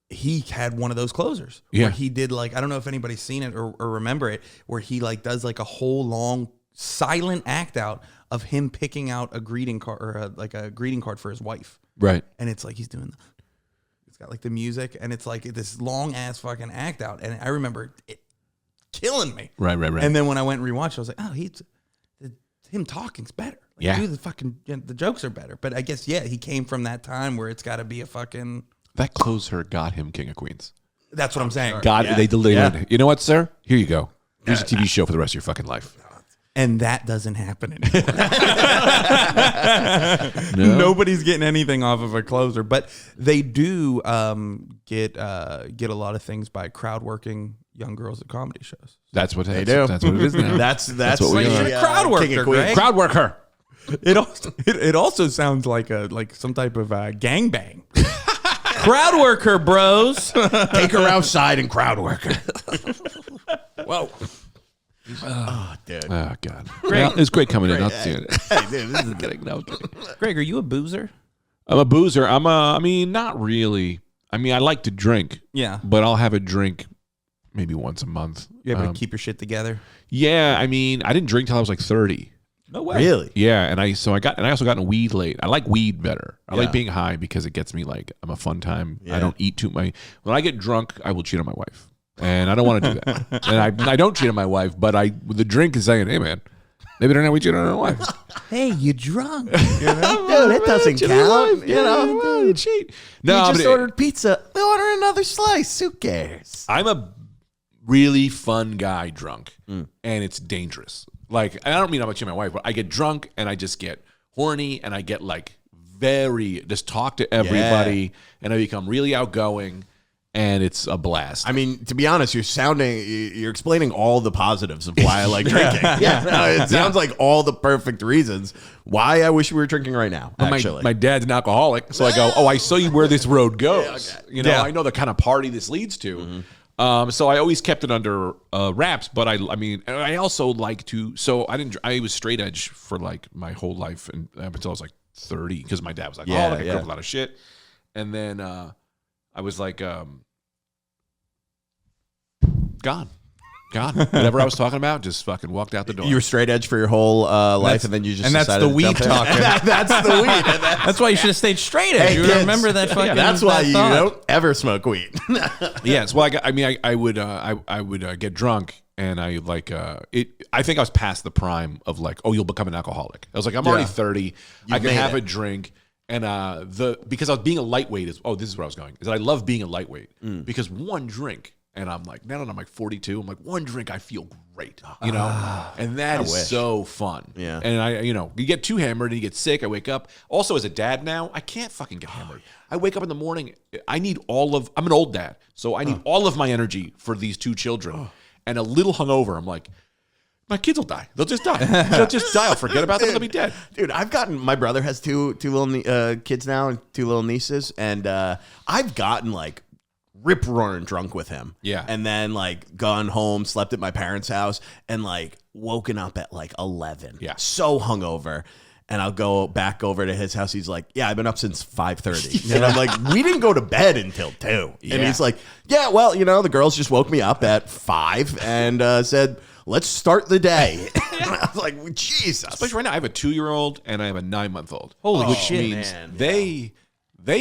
[SPEAKER 4] he had one of those closers
[SPEAKER 3] Yeah.
[SPEAKER 4] where he did like, I don't know if anybody's seen it or remember it, where he like does like a whole long silent act out of him picking out a greeting card or like a greeting card for his wife.
[SPEAKER 3] Right.
[SPEAKER 4] And it's like he's doing it's got like the music and it's like this long ass fucking act out. And I remember it killing me.
[SPEAKER 3] Right.
[SPEAKER 4] And then when I went and rewatched, I was like, oh, him talking's better. Like,
[SPEAKER 3] Yeah.
[SPEAKER 4] dude, the jokes are better. But I guess, yeah, he came from that time where it's got to be a fucking.
[SPEAKER 3] That closer got him King of Queens.
[SPEAKER 4] That's what I'm saying.
[SPEAKER 3] God,
[SPEAKER 1] Yeah.
[SPEAKER 3] they delivered.
[SPEAKER 1] Yeah.
[SPEAKER 3] You know what, sir? Here you go. Here's a TV show for the rest of your fucking life.
[SPEAKER 4] And that doesn't happen anymore. Nobody's getting anything off of a closer, but they do get a lot of things by crowd working young girls at comedy shows.
[SPEAKER 3] That's what
[SPEAKER 1] They do.
[SPEAKER 3] That's what it is now.
[SPEAKER 1] That's
[SPEAKER 3] what we are.
[SPEAKER 4] Crowd worker, Greg.
[SPEAKER 3] Crowd worker.
[SPEAKER 4] It also sounds like some type of gangbang. Crowd worker, bros.
[SPEAKER 1] Take her outside and crowd work her. Whoa. Oh, dude.
[SPEAKER 3] Oh, God. Well, it's great coming in. I'll see it.
[SPEAKER 1] Hey, dude, this is
[SPEAKER 3] Kidding. No, kidding.
[SPEAKER 4] Greg, are you a boozer?
[SPEAKER 3] I'm a boozer. I mean, not really. I mean, I like to drink.
[SPEAKER 4] Yeah.
[SPEAKER 3] But I'll have a drink maybe once a month.
[SPEAKER 4] You able to keep your shit together?
[SPEAKER 3] Yeah. I mean, I didn't drink till I was like 30.
[SPEAKER 4] No way.
[SPEAKER 1] really.
[SPEAKER 3] Yeah, and I also got into weed late. I like weed better. I like being high because it gets me like I'm a fun time.
[SPEAKER 1] Yeah.
[SPEAKER 3] I don't eat too much. When I get drunk, I will cheat on my wife, and I don't want to do that. And I don't cheat on my wife, but the drink is saying, hey man, maybe they're not we cheat on our wife.
[SPEAKER 4] Hey, you drunk?
[SPEAKER 1] Dude, it doesn't count. You know,
[SPEAKER 3] you cheat. No,
[SPEAKER 1] you just
[SPEAKER 3] but
[SPEAKER 1] ordered pizza. Order another slice. Who cares?
[SPEAKER 3] I'm a really fun guy drunk, and it's dangerous. Like, and I don't mean I'm cheating on my wife, but I get drunk and I just get horny and I get like just talk to everybody and I become really outgoing and it's a blast.
[SPEAKER 1] I mean, to be honest, you're explaining all the positives of why I like drinking. It sounds like all the perfect reasons why I wish we were drinking right now.
[SPEAKER 3] But
[SPEAKER 1] Actually,
[SPEAKER 3] my dad's an alcoholic, so I go, oh, I saw you where this road goes. You know, I know the kind of party this leads to. Mm-hmm. So I always kept it under wraps, but I mean, I also like to. So I was straight edge for like my whole life and until I was like 30, because my dad was like, I grew up a lot of shit, and then I was like, gone. Whatever I was talking about, just fucking walked out the door.
[SPEAKER 1] you were straight edge for your whole life, and then you just
[SPEAKER 4] and that's
[SPEAKER 1] decided
[SPEAKER 4] the
[SPEAKER 1] to
[SPEAKER 4] weed
[SPEAKER 1] jump in.
[SPEAKER 4] talking.
[SPEAKER 1] That's the weed.
[SPEAKER 4] That's why you should have stayed straight edge.
[SPEAKER 1] Hey,
[SPEAKER 4] You
[SPEAKER 1] kids.
[SPEAKER 4] remember that fucking.
[SPEAKER 1] That's why
[SPEAKER 4] that
[SPEAKER 1] you
[SPEAKER 4] thought.
[SPEAKER 1] don't ever smoke weed.
[SPEAKER 3] Yes, well, I would get drunk, and I like it. I think I was past the prime of like, oh, you'll become an alcoholic. I was like, I'm already 30. I can
[SPEAKER 1] made
[SPEAKER 3] have
[SPEAKER 1] it.
[SPEAKER 3] a drink, and because I was being a lightweight this is where I was going. Is that I love being a lightweight because one drink, and I'm like, now that I'm like 42, I'm like, one drink, I feel great, you know, and that is so fun.
[SPEAKER 1] Yeah.
[SPEAKER 3] And you get too hammered and you get sick. I wake up. Also, as a dad now, I can't fucking get hammered. I wake up in the morning. I'm an old dad, so I need all of my energy for these two children. And a little hungover, I'm like, my kids will die. They'll just die. They'll just die. I'll forget about them. They'll be dead.
[SPEAKER 1] Dude, my brother has two little kids now and two little nieces, and I've gotten like rip roaring drunk with him.
[SPEAKER 3] Yeah.
[SPEAKER 1] And then like gone home, slept at my parents' house, and like woken up at like 11.
[SPEAKER 3] Yeah.
[SPEAKER 1] So hungover. And I'll go back over to his house. He's like, yeah, I've been up since 5:30. And I'm like, we didn't go to bed until 2.
[SPEAKER 3] Yeah.
[SPEAKER 1] And he's like, yeah, well, the girls just woke me up at 5 and said, let's start the day. And I was like, Jesus.
[SPEAKER 3] Especially right now, I have a 2-year-old and I have a 9-month-old.
[SPEAKER 4] Holy shit,
[SPEAKER 3] means
[SPEAKER 1] man.
[SPEAKER 3] they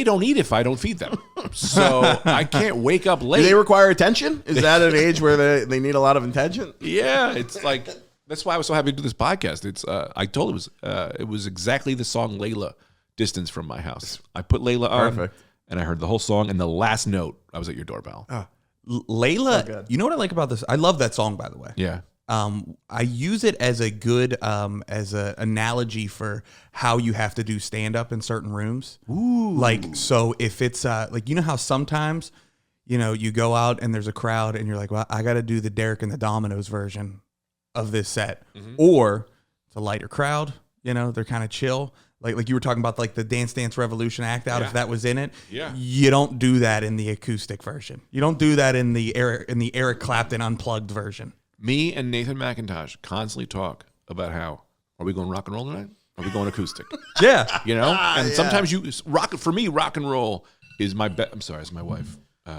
[SPEAKER 3] don't eat if I don't feed them. So I can't wake up late.
[SPEAKER 1] Do they require attention? Is that an age where they need a lot of attention?
[SPEAKER 3] Yeah, it's like that's why I was so happy to do this podcast. It's I told it was exactly the song Layla, distance from my house. I put Layla on,
[SPEAKER 1] Perfect.
[SPEAKER 3] and I heard the whole song, and the last note, I was at your doorbell.
[SPEAKER 4] Layla, you know what I like about this? I love that song, by the way.
[SPEAKER 3] Yeah.
[SPEAKER 4] I use it as a good as an analogy for how you have to do stand up in certain rooms. Ooh. Like, so if it's like, you know how sometimes, you go out and there's a crowd and you're like, well, I got to do the Derek and the Dominoes version of this set. Mm-hmm. Or it's a lighter crowd, they're kind of chill. Like you were talking about, like the Dance Dance Revolution act out, if that was in it.
[SPEAKER 3] Yeah.
[SPEAKER 4] You don't do that in the acoustic version. You don't do that in the Eric Clapton unplugged version.
[SPEAKER 3] Me and Nathan McIntosh constantly talk about how, are we going rock and roll tonight? Are we going acoustic?
[SPEAKER 4] Yeah.
[SPEAKER 3] And sometimes for me, rock and roll is my I'm sorry, it's my wife.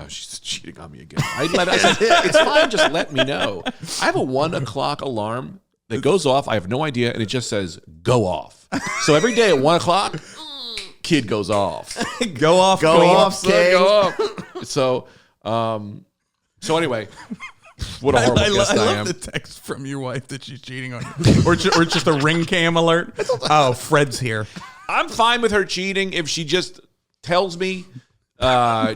[SPEAKER 3] She's cheating on me again. I said, it's fine, just let me know. I have a 1:00 alarm that goes off. I have no idea, and it just says go off. So every day at 1:00, kid goes off.
[SPEAKER 4] Go off,
[SPEAKER 1] Go
[SPEAKER 4] queen.
[SPEAKER 1] off,
[SPEAKER 3] Son, go off. So anyway, what a horrible guest I am.
[SPEAKER 4] love the text from your wife that she's cheating on you, or just a ring cam alert. Oh, Fred's here.
[SPEAKER 3] I'm fine with her cheating if she just tells me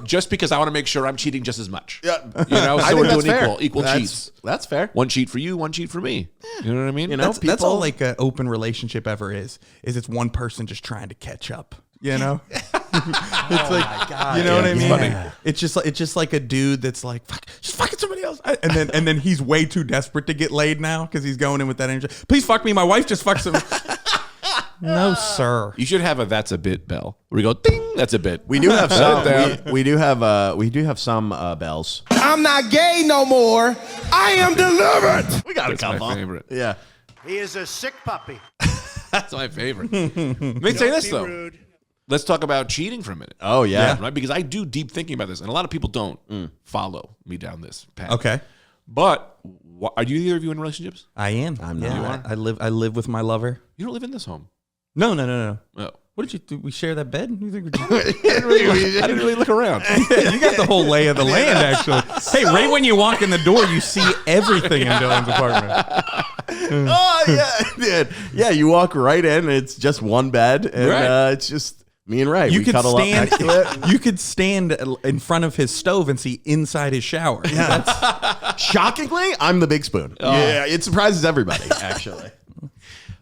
[SPEAKER 3] Just because I want to make sure I'm cheating just as much.
[SPEAKER 1] Yeah.
[SPEAKER 3] You know,
[SPEAKER 1] I
[SPEAKER 3] so
[SPEAKER 1] think
[SPEAKER 3] we're
[SPEAKER 1] that's
[SPEAKER 3] doing
[SPEAKER 1] fair.
[SPEAKER 3] equal
[SPEAKER 1] That's-
[SPEAKER 3] cheats.
[SPEAKER 1] That's fair.
[SPEAKER 3] One cheat for you, one cheat for me. You know what I mean?
[SPEAKER 1] You know,
[SPEAKER 4] That's all like an open relationship ever is it's one person just trying to catch up. You know, it's like you know what I mean.
[SPEAKER 3] funny.
[SPEAKER 4] It's just like a dude that's like fuck, just fucking somebody else, and then he's way too desperate to get laid now because he's going in with that energy. Please fuck me, my wife just fucks him. No, sir.
[SPEAKER 3] You should have a "that's a bit" bell where we go ding. That's a bit.
[SPEAKER 1] We do have some. we do have some bells.
[SPEAKER 2] I'm not gay no more. I am delivered.
[SPEAKER 1] We got
[SPEAKER 3] That's
[SPEAKER 1] a couple.
[SPEAKER 3] my favorite.
[SPEAKER 1] Yeah.
[SPEAKER 5] He is a sick puppy.
[SPEAKER 3] That's my favorite. Let me say this though.
[SPEAKER 5] Rude.
[SPEAKER 3] Let's talk about cheating for a minute.
[SPEAKER 1] Oh yeah.
[SPEAKER 3] Right? Because I do deep thinking about this, and a lot of people don't follow me down this path.
[SPEAKER 4] Okay,
[SPEAKER 3] But are you either of you in relationships?
[SPEAKER 4] I am.
[SPEAKER 1] I'm not.
[SPEAKER 3] You are?
[SPEAKER 4] I live with my lover.
[SPEAKER 3] You don't live in this home.
[SPEAKER 4] No.
[SPEAKER 3] Oh.
[SPEAKER 4] What did you do? We share that bed? You think
[SPEAKER 3] I didn't really look around.
[SPEAKER 4] you got the whole lay of the land, actually. Hey, right when you walk in the door, you see everything in Dylan's apartment.
[SPEAKER 1] Oh yeah, dude. Yeah, you walk right in. It's just one bed, and
[SPEAKER 3] Right.
[SPEAKER 1] it's just me and Ray.
[SPEAKER 4] You
[SPEAKER 1] we
[SPEAKER 4] could
[SPEAKER 1] cuddle up
[SPEAKER 4] stand.
[SPEAKER 1] next to it.
[SPEAKER 4] You could stand in front of his stove and see inside his shower.
[SPEAKER 1] Shockingly, I'm the big spoon. Yeah, it surprises everybody. Actually,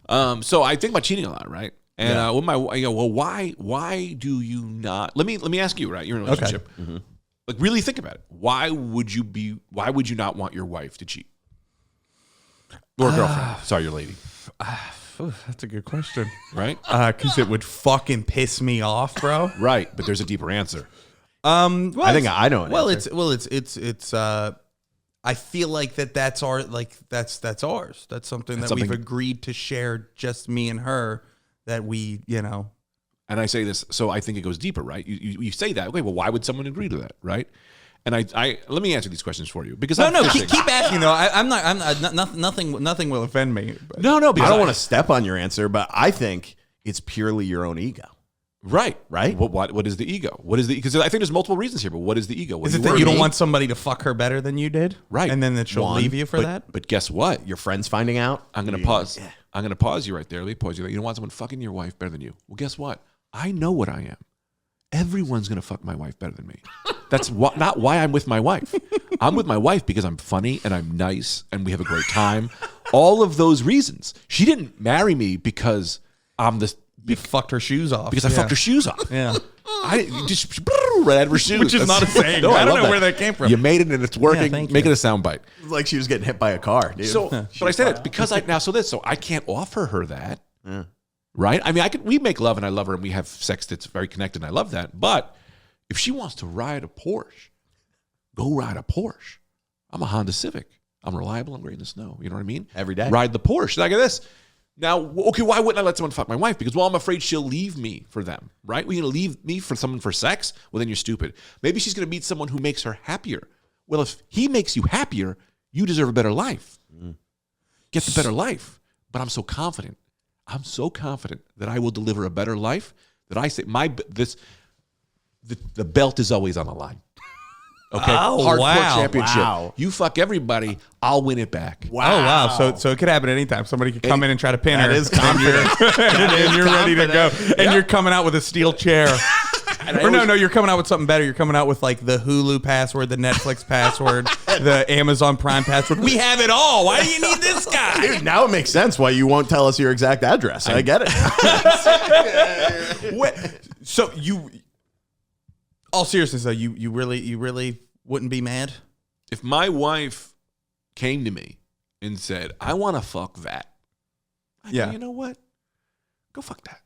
[SPEAKER 3] So I think about cheating a lot, right? And with my, well, why do you not? Let me ask you, right? You're in a relationship. Like, really think about it. Why would you not want your wife to cheat? Or girlfriend. Sorry, your lady.
[SPEAKER 4] That's a good question.
[SPEAKER 3] Right?
[SPEAKER 4] Because it would fucking piss me off, bro.
[SPEAKER 3] Right. But there's a deeper answer.
[SPEAKER 4] Well,
[SPEAKER 1] I think I know.
[SPEAKER 4] It's. I feel like that's our that's ours. That's something that we've agreed to share, just me and her. That we,
[SPEAKER 3] And I say this, so I think it goes deeper, right? You say that. Okay, well, why would someone agree to that, right? And I let me answer these questions for you because
[SPEAKER 4] keep asking though. I'm not. Nothing will offend me. But.
[SPEAKER 3] No, because
[SPEAKER 1] I don't want to step on your answer, but I think it's purely your own ego.
[SPEAKER 3] Right.
[SPEAKER 1] Right?
[SPEAKER 3] What is the ego? What is the? Because I think there's multiple reasons here, but what is the ego?
[SPEAKER 4] Is it that you don't want somebody to fuck her better than you did?
[SPEAKER 3] Right.
[SPEAKER 4] And then that she'll leave you for that?
[SPEAKER 3] But guess what?
[SPEAKER 1] Your friends finding out.
[SPEAKER 3] I'm going to pause. Yeah. I'm going to pause you right there. Let me pause you there. You don't want someone fucking your wife better than you. Well, guess what? I know what I am. Everyone's going to fuck my wife better than me. That's not why I'm with my wife. I'm with my wife because I'm funny and I'm nice and we have a great time. All of those reasons. She didn't marry me because I'm this.
[SPEAKER 4] You fucked her shoes off.
[SPEAKER 3] Because I fucked her shoes off.
[SPEAKER 4] Yeah.
[SPEAKER 3] I just right out of her shoes.
[SPEAKER 4] Which is not a saying.
[SPEAKER 3] No,
[SPEAKER 4] I don't
[SPEAKER 3] love
[SPEAKER 4] know where that came from.
[SPEAKER 3] You made it and it's working.
[SPEAKER 4] thank
[SPEAKER 3] Make
[SPEAKER 4] you.
[SPEAKER 3] it a soundbite.
[SPEAKER 1] It's like she was getting hit by a car, dude.
[SPEAKER 3] So, but I said it because so I can't offer her that, right? I mean, we make love and I love her and we have sex that's very connected and I love that. But if she wants to ride a Porsche, go ride a Porsche. I'm a Honda Civic. I'm reliable. I'm great in the snow. You know what I mean?
[SPEAKER 1] Every day.
[SPEAKER 3] Ride the Porsche. Like this. Now, okay, why wouldn't I let someone fuck my wife? Because, well, I'm afraid she'll leave me for them, right? Well, you're going to leave me for someone for sex? Well, then you're stupid. Maybe she's going to meet someone who makes her happier. Well, if he makes you happier, you deserve a better life. Get the better life. But I'm so confident. I'm so confident that I will deliver a better life that I say the belt is always on the line. Okay,
[SPEAKER 4] Oh,
[SPEAKER 3] hardcore
[SPEAKER 4] wow,
[SPEAKER 3] championship.
[SPEAKER 1] wow.
[SPEAKER 3] You fuck everybody, I'll win it back.
[SPEAKER 4] Oh wow! So it could happen anytime. Somebody could come in and try to pin
[SPEAKER 1] That
[SPEAKER 4] her.
[SPEAKER 1] is confident.
[SPEAKER 4] and you're ready to go. And you're coming out with a steel chair. Or no, you're coming out with something better. You're coming out with like the Hulu password, the Netflix password, the Amazon Prime password. We have it all. Why do you need this guy?
[SPEAKER 1] Dude, now it makes sense why you won't tell us your exact address. I get it.
[SPEAKER 4] So you, all seriousness though, you really wouldn't be mad?
[SPEAKER 3] If my wife came to me and said, I want to fuck that, I'd go, you know what? Go fuck that.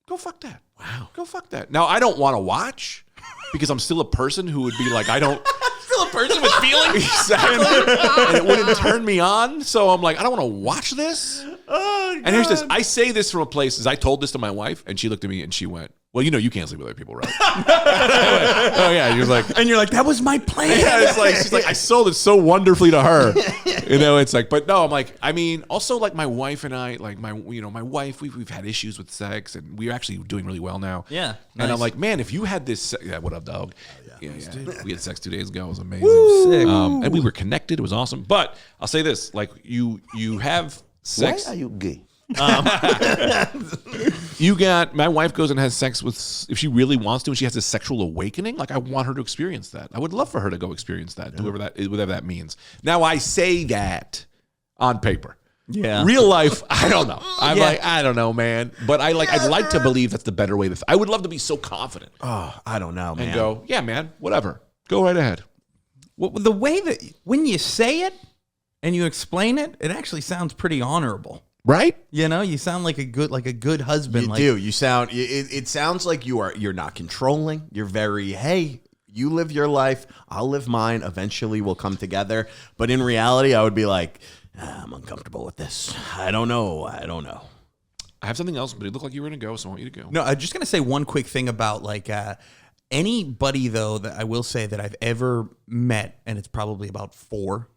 [SPEAKER 3] Go fuck that. Wow. Go fuck that. Now, I don't want to watch because I'm still a person who would be like, I don't.
[SPEAKER 4] Still a person with feelings.
[SPEAKER 3] Exactly. And it wouldn't turn me on. So I'm like, I don't want to watch this.
[SPEAKER 1] Oh,
[SPEAKER 3] And here's this. I say this from a place, is I told this to my wife and she looked at me and she went, well, you can't sleep with other people, right? Oh, yeah. She was like,
[SPEAKER 4] And you're like, that was my plan.
[SPEAKER 3] yeah, it's like, she's like, I sold it so wonderfully to her. It's like, but no, I'm like, I mean, also like my wife and I, like my wife, we've had issues with sex and we're actually doing really well now.
[SPEAKER 4] Yeah,
[SPEAKER 3] And I'm
[SPEAKER 4] nice.
[SPEAKER 3] like, man, if you had this, yeah, what up, dog? Yeah. We had sex 2 days ago. It was amazing.
[SPEAKER 4] Sick.
[SPEAKER 3] And we were connected. It was awesome. But I'll say this, like you have sex.
[SPEAKER 5] Why are you gay?
[SPEAKER 3] You got my wife goes and has sex with if she really wants to, and she has a sexual awakening. Like I want her to experience that. I would love for her to go experience that, whatever that means. Now I say that on paper.
[SPEAKER 4] Yeah.
[SPEAKER 3] Real life, I don't know. I'm like, I don't know, man. But I'd like to believe that's the better way to. I would love to be so confident
[SPEAKER 1] Oh, I don't know, man.
[SPEAKER 3] and go, yeah, man, whatever. Go right ahead.
[SPEAKER 4] Well, the way that when you say it and you explain it, it actually sounds pretty honorable.
[SPEAKER 3] Right?
[SPEAKER 4] You know, you sound like a good husband.
[SPEAKER 1] You do. You sound. It sounds like you're not controlling. You're very. Hey, you live your life. I'll live mine. Eventually, we'll come together. But in reality, I would be like, I'm uncomfortable with this. I don't know.
[SPEAKER 3] I have something else, but it looked like you were going to go, so I want you to go.
[SPEAKER 4] No, I'm just gonna say one quick thing about like anybody though that I will say that I've ever met, and it's probably about 4,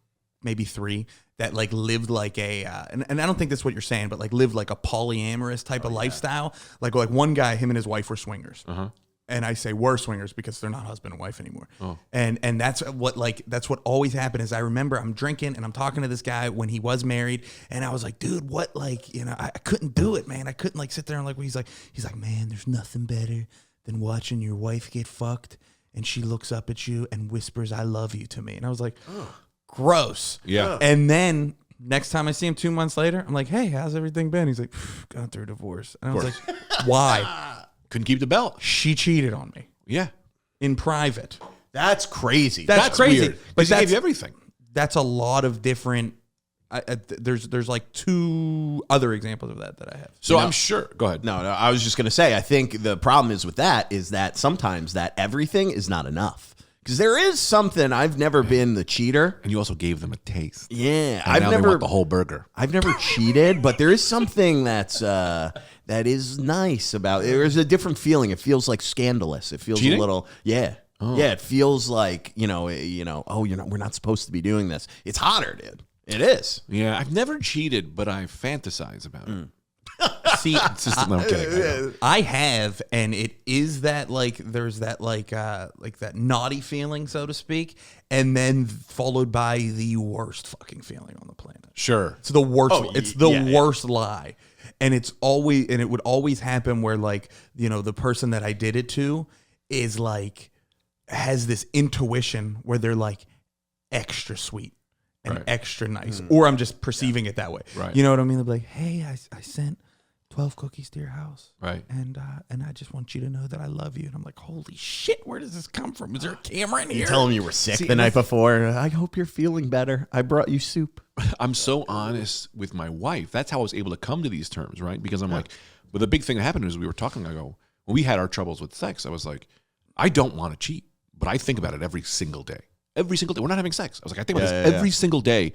[SPEAKER 4] maybe 3. That like lived like a, and I don't think that's what you're saying, but like lived like a polyamorous type of lifestyle. Like one guy, him and his wife were swingers. And I say were swingers because they're not husband and wife anymore. And that's what always happened is I remember I'm drinking and I'm talking to this guy when he was married. And I was like, dude, what, like, you know, I couldn't do it, man. I couldn't like sit there and like, he's like, man, there's nothing better than watching your wife get fucked. And she looks up at you and whispers, I love you to me. And I was like, gross.
[SPEAKER 3] Yeah.
[SPEAKER 4] And then next time I see him 2 months later, I'm like, hey, how's everything been? He's like, gone through a divorce. And I was like, why?
[SPEAKER 3] Couldn't keep the belt.
[SPEAKER 4] She cheated on me
[SPEAKER 3] Yeah.
[SPEAKER 4] in private.
[SPEAKER 1] That's crazy.
[SPEAKER 3] That's
[SPEAKER 4] crazy.
[SPEAKER 3] weird.
[SPEAKER 4] But
[SPEAKER 3] But they gave
[SPEAKER 4] that's
[SPEAKER 3] you everything.
[SPEAKER 4] that's a lot of different. There's like 2 other examples of that I have.
[SPEAKER 3] So I'm sure. Go ahead.
[SPEAKER 1] No, I was just gonna say. I think the problem is with that is that sometimes that everything is not enough. Because there is something. I've never been the cheater.
[SPEAKER 3] And you also gave them a taste.
[SPEAKER 1] Yeah,
[SPEAKER 3] And now they want the whole burger.
[SPEAKER 1] I've never cheated, but there is something that is nice about it. There's a different feeling. It feels like scandalous. It feels
[SPEAKER 3] Cheating?
[SPEAKER 1] a little, yeah. It feels like, we're not supposed to be doing this. It's hotter, dude. It is.
[SPEAKER 3] Yeah, I've never cheated, but I fantasize about it.
[SPEAKER 4] See,
[SPEAKER 3] It's just, no, I'm kidding.
[SPEAKER 4] I have, and it is that like there's that like that naughty feeling, so to speak, and then followed by the worst fucking feeling on the planet.
[SPEAKER 3] Sure.
[SPEAKER 4] It's the worst.
[SPEAKER 1] Oh,
[SPEAKER 4] it's the
[SPEAKER 1] yeah.
[SPEAKER 4] worst lie, and it would always happen where like the person that I did it to is like has this intuition where they're like extra sweet and
[SPEAKER 3] Right.
[SPEAKER 4] extra nice, or I'm just perceiving it that way.
[SPEAKER 3] Right.
[SPEAKER 4] You know what I mean? They'll be like, hey, I sent 12 cookies to your house.
[SPEAKER 3] Right.
[SPEAKER 4] And I just want you to know that I love you. And I'm like, holy shit, where does this come from? Is there a camera in here?
[SPEAKER 1] Tell them you were sick the night before. I hope you're feeling better. I brought you soup.
[SPEAKER 3] I'm so honest with my wife. That's how I was able to come to these terms, right? Because I'm like, but the big thing that happened is we were talking, I go, when we had our troubles with sex, I was like, I don't want to cheat, but I think about it every single day. Every single day. We're not having sex. I was like, I think about this every single day.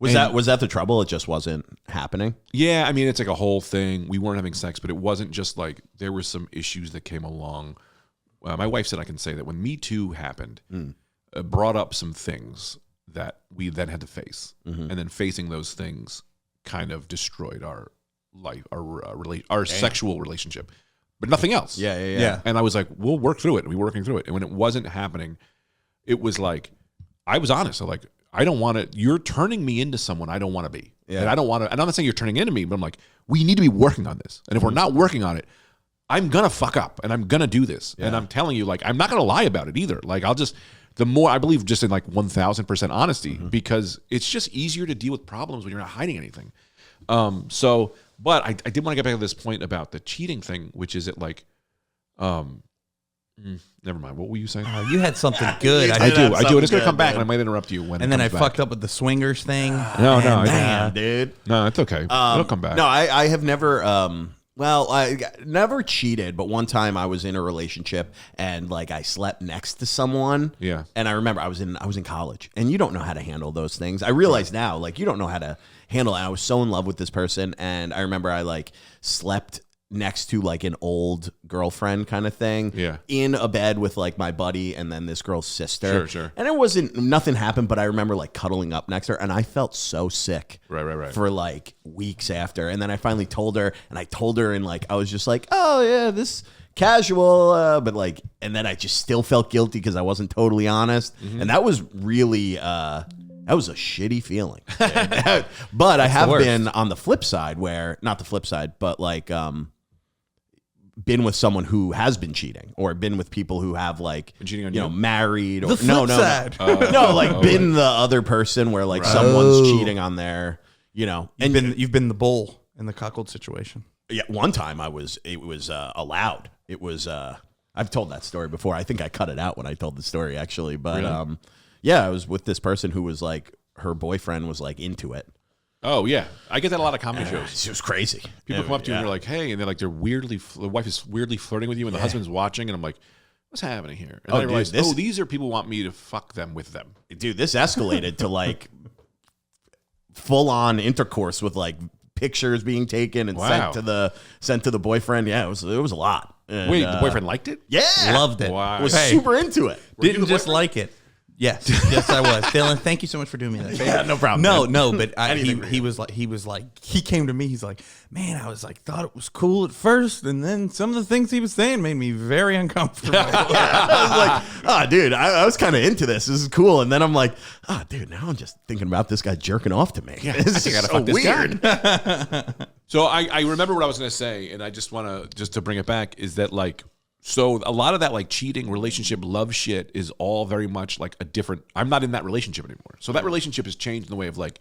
[SPEAKER 1] Was that the trouble? It just wasn't happening?
[SPEAKER 3] Yeah, I mean, it's like a whole thing. We weren't having sex, but it wasn't just like there were some issues that came along. My wife said I can say that when Me Too happened, brought up some things that we then had to face. And then facing those things kind of destroyed our life, our sexual relationship, but nothing else.
[SPEAKER 1] Yeah.
[SPEAKER 3] And I was like, we'll work through it. And we were working through it. And when it wasn't happening, it was like, I was honest. I'm like, I don't want to, you're turning me into someone I don't want to be.
[SPEAKER 1] Yeah.
[SPEAKER 3] And I don't want to, and I'm not saying you're turning into me, but I'm like, we need to be working on this. And if we're not working on it, I'm going to fuck up and I'm going to do this. And I'm telling you, like, I'm not going to lie about it either. Like, the more I believe just in like 1000% honesty, because it's just easier to deal with problems when you're not hiding anything. But I did want to get back to this point about the cheating thing, which is it like, never mind. What were you saying?
[SPEAKER 4] You had something good.
[SPEAKER 3] I do. It's going to
[SPEAKER 1] good,
[SPEAKER 3] come back,
[SPEAKER 1] man.
[SPEAKER 3] and I might interrupt you when.
[SPEAKER 4] And then I
[SPEAKER 3] it comes
[SPEAKER 4] fucked
[SPEAKER 3] back.
[SPEAKER 4] up with the swingers thing.
[SPEAKER 3] No,
[SPEAKER 1] Damn, dude.
[SPEAKER 3] No, it's okay. It'll come back.
[SPEAKER 1] No, I have never. I never cheated, but one time I was in a relationship and like I slept next to someone.
[SPEAKER 3] Yeah.
[SPEAKER 1] And I remember I was in college, and you don't know how to handle those things. I realize now, like you don't know how to handle it. I was so in love with this person, and I remember I like slept next to like an old girlfriend kind of thing.
[SPEAKER 3] Yeah.
[SPEAKER 1] In a bed with like my buddy and then this girl's sister.
[SPEAKER 3] Sure.
[SPEAKER 1] And nothing happened, but I remember like cuddling up next to her, and I felt so sick.
[SPEAKER 3] Right.
[SPEAKER 1] For like weeks after. And then I finally told her, and like I was just like, oh yeah, this casual, but like, and then I just still felt guilty because I wasn't totally honest. And that was really That was a shitty feeling. But I have been on the flip side where, not the flip side, but like been with someone who has been cheating, or been with people who have like
[SPEAKER 3] been cheating on you,
[SPEAKER 1] married, or
[SPEAKER 4] the flip side.
[SPEAKER 1] Been the other person where like someone's cheating on their,
[SPEAKER 4] You've been the bull in the cuckold situation.
[SPEAKER 1] Yeah, one time it was allowed. It was I've told that story before. I think I cut it out when I told the story actually, but
[SPEAKER 3] Really?
[SPEAKER 1] Yeah, I was with this person who was like, her boyfriend was like into it.
[SPEAKER 3] Oh yeah, I get that a lot of comedy shows.
[SPEAKER 1] It was crazy.
[SPEAKER 3] People come up to you and they're like, "Hey," and they're like, the wife is weirdly flirting with you, and the husband's watching, and I'm like, "What's happening here?" And I realized, these are people who want me to fuck them with them.
[SPEAKER 1] Dude, this escalated to like full on intercourse with like pictures being taken and sent to the boyfriend. Yeah, it was a lot. And,
[SPEAKER 3] Wait, the boyfriend liked it?
[SPEAKER 1] Yeah,
[SPEAKER 4] Loved it.
[SPEAKER 3] Wow.
[SPEAKER 1] was super into it.
[SPEAKER 4] Didn't just like it. Yes, yes, I was. Dylan, thank you so much for doing me that favor.
[SPEAKER 1] Yeah, no problem.
[SPEAKER 4] No, but he was like, he came to me. He's like, man, I was like, thought it was cool at first, and then some of the things he was saying made me very uncomfortable.
[SPEAKER 1] I was like, dude, I was kind of into this. This is cool. And then I'm like, dude, now I'm just thinking about this guy jerking off to me.
[SPEAKER 3] Yeah,
[SPEAKER 1] this is so weird.
[SPEAKER 3] So I remember what I was going to say, and I just want to bring it back, is that like, so a lot of that like cheating, relationship, love shit is all very much like a different, I'm not in that relationship anymore. So that relationship has changed in the way of like,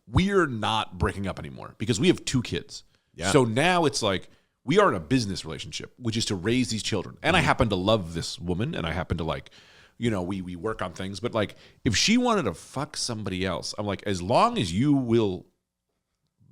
[SPEAKER 3] we're not breaking up anymore because we have 2 kids. Yeah. So now it's like, we are in a business relationship, which is to raise these children. And I happen to love this woman, and I happen to like, we work on things. But like, if she wanted to fuck somebody else, I'm like, as long as you will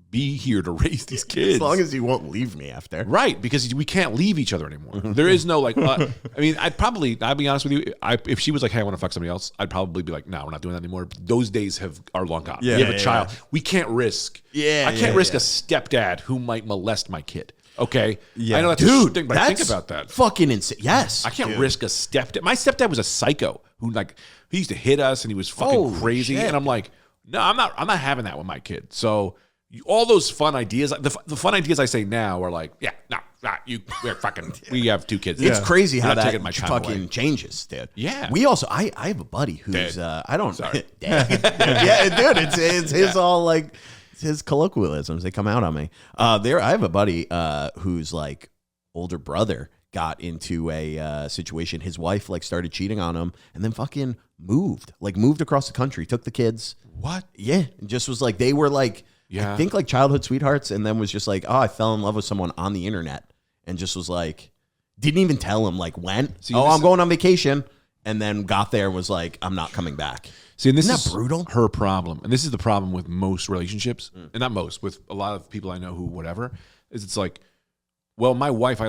[SPEAKER 3] be here to raise these kids.
[SPEAKER 1] As long as you won't leave me after.
[SPEAKER 3] Right, because we can't leave each other anymore. There is no like, I mean, I'll be honest with you, if she was like, hey, I want to fuck somebody else, I'd probably be like, no, we're not doing that anymore. Those days are long gone.
[SPEAKER 1] Yeah,
[SPEAKER 3] we have a child. We can't risk. I can't risk
[SPEAKER 1] a
[SPEAKER 3] stepdad who might molest my kid. Okay?
[SPEAKER 4] Yeah.
[SPEAKER 3] I know that's
[SPEAKER 1] Dude,
[SPEAKER 3] a thing, but I think about that.
[SPEAKER 1] Fucking insane. Yes.
[SPEAKER 3] I can't risk a stepdad. My stepdad was a psycho who like, he used to hit us and he was fucking crazy.
[SPEAKER 1] Shit.
[SPEAKER 3] And I'm like, no, I'm not having that with my kid. So all those fun ideas, the fun ideas I say now are like, yeah, no, we're fucking, we have 2 kids.
[SPEAKER 1] It's crazy how that
[SPEAKER 3] taking my time
[SPEAKER 1] fucking
[SPEAKER 3] away.
[SPEAKER 1] changes, dude.
[SPEAKER 3] Yeah.
[SPEAKER 1] We also, I have a buddy who's,
[SPEAKER 3] Dead.
[SPEAKER 1] I don't,
[SPEAKER 3] Sorry.
[SPEAKER 1] Dead. Yeah, dude, it's his all like, it's his colloquialisms. They come out on me. I have a buddy whose like older brother got into a situation. His wife like started cheating on him, and then fucking moved across the country, took the kids.
[SPEAKER 3] What?
[SPEAKER 1] Yeah, and just was like, they were like, I think like childhood sweethearts, and then was just like, I fell in love with someone on the internet, and just was like, didn't even tell him like when. I'm going on vacation, and then got there and was like, I'm not coming back.
[SPEAKER 3] See, and this
[SPEAKER 1] Isn't
[SPEAKER 3] is
[SPEAKER 1] that brutal?
[SPEAKER 3] her problem, and this is the problem with most relationships, and not most, with a lot of people I know who whatever, is it's like, well, my wife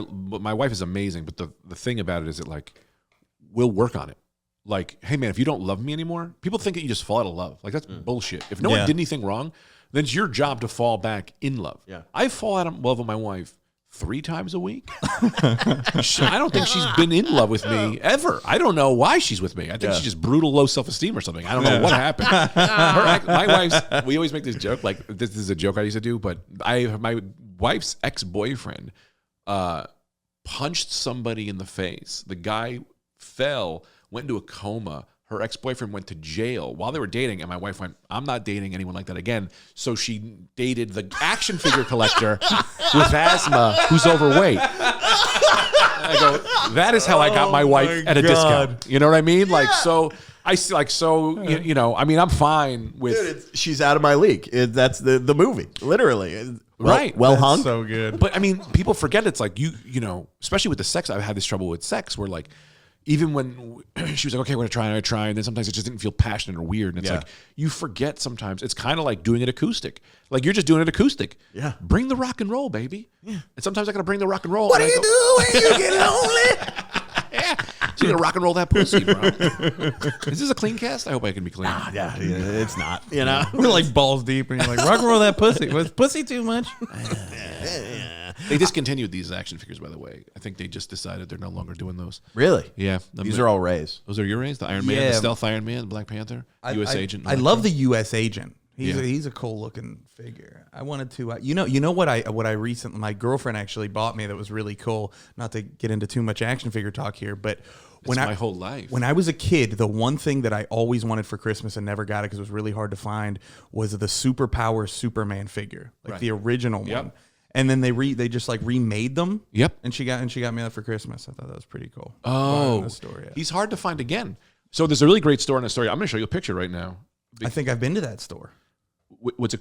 [SPEAKER 3] is amazing, but the thing about it is that like, we'll work on it. Like, hey man, if you don't love me anymore, people think that you just fall out of love. Like that's bullshit. If no one did anything wrong, then it's your job to fall back in love.
[SPEAKER 1] Yeah.
[SPEAKER 3] I fall out of love with my wife 3 times a week. I don't think she's been in love with me ever. I don't know why she's with me. I think she's just brutal, low self-esteem or something. I don't know what happened. My wife's, we always make this joke, like this is a joke I used to do, but my wife's ex-boyfriend punched somebody in the face. The guy fell, went into a coma. Her ex-boyfriend went to jail while they were dating, and my wife went, I'm not dating anyone like that again. So she dated the action figure collector with asthma who's overweight. I go, that is how I got my wife at a discount. You know what I mean? Like, so I see, like, so, I mean, I'm fine with.
[SPEAKER 1] Dude, she's out of my league. That's the movie, literally.
[SPEAKER 3] Right.
[SPEAKER 1] Well hung.
[SPEAKER 4] So good.
[SPEAKER 3] But I mean, people forget it's like, you know, especially with the sex, I've had this trouble with sex where like, even when she was like, okay, we're going to try, and I try, and then sometimes it just didn't feel passionate or weird. And it's like, you forget sometimes. It's kind of like doing it acoustic. Like, you're just doing it acoustic.
[SPEAKER 1] Yeah.
[SPEAKER 3] Bring the rock and roll, baby. Yeah. And sometimes I got to bring the rock and roll.
[SPEAKER 1] What do you do when you get lonely?
[SPEAKER 3] Yeah. So you got to rock and roll that pussy, bro. Is this a clean cast? I hope I can be clean.
[SPEAKER 1] Yeah, it's not. You know,
[SPEAKER 4] We're like balls deep, and you're like, rock and roll that pussy. Was pussy too much?
[SPEAKER 3] They discontinued these action figures, by the way. I think they just decided they're no longer doing those.
[SPEAKER 1] Really?
[SPEAKER 3] Yeah.
[SPEAKER 1] These are all Rays.
[SPEAKER 3] Those are your Rays? The Iron Man, the Stealth Iron Man, the Black Panther, U.S. Agent.
[SPEAKER 4] I love the U.S. Agent. He's a cool looking figure. I wanted to, you know what I recently, my girlfriend actually bought me that was really cool. Not to get into too much action figure talk here, but
[SPEAKER 3] my whole life.
[SPEAKER 4] When I was a kid, the one thing that I always wanted for Christmas and never got it because it was really hard to find was the Superpower Superman figure, like the original one. And then they just like remade them.
[SPEAKER 3] Yep.
[SPEAKER 4] And she got me that for Christmas. I thought that was pretty cool.
[SPEAKER 3] Oh,
[SPEAKER 4] store,
[SPEAKER 3] he's hard to find again. So there's a really great store in Astoria. I'm going to show you a picture right now.
[SPEAKER 4] I think I've been to that store.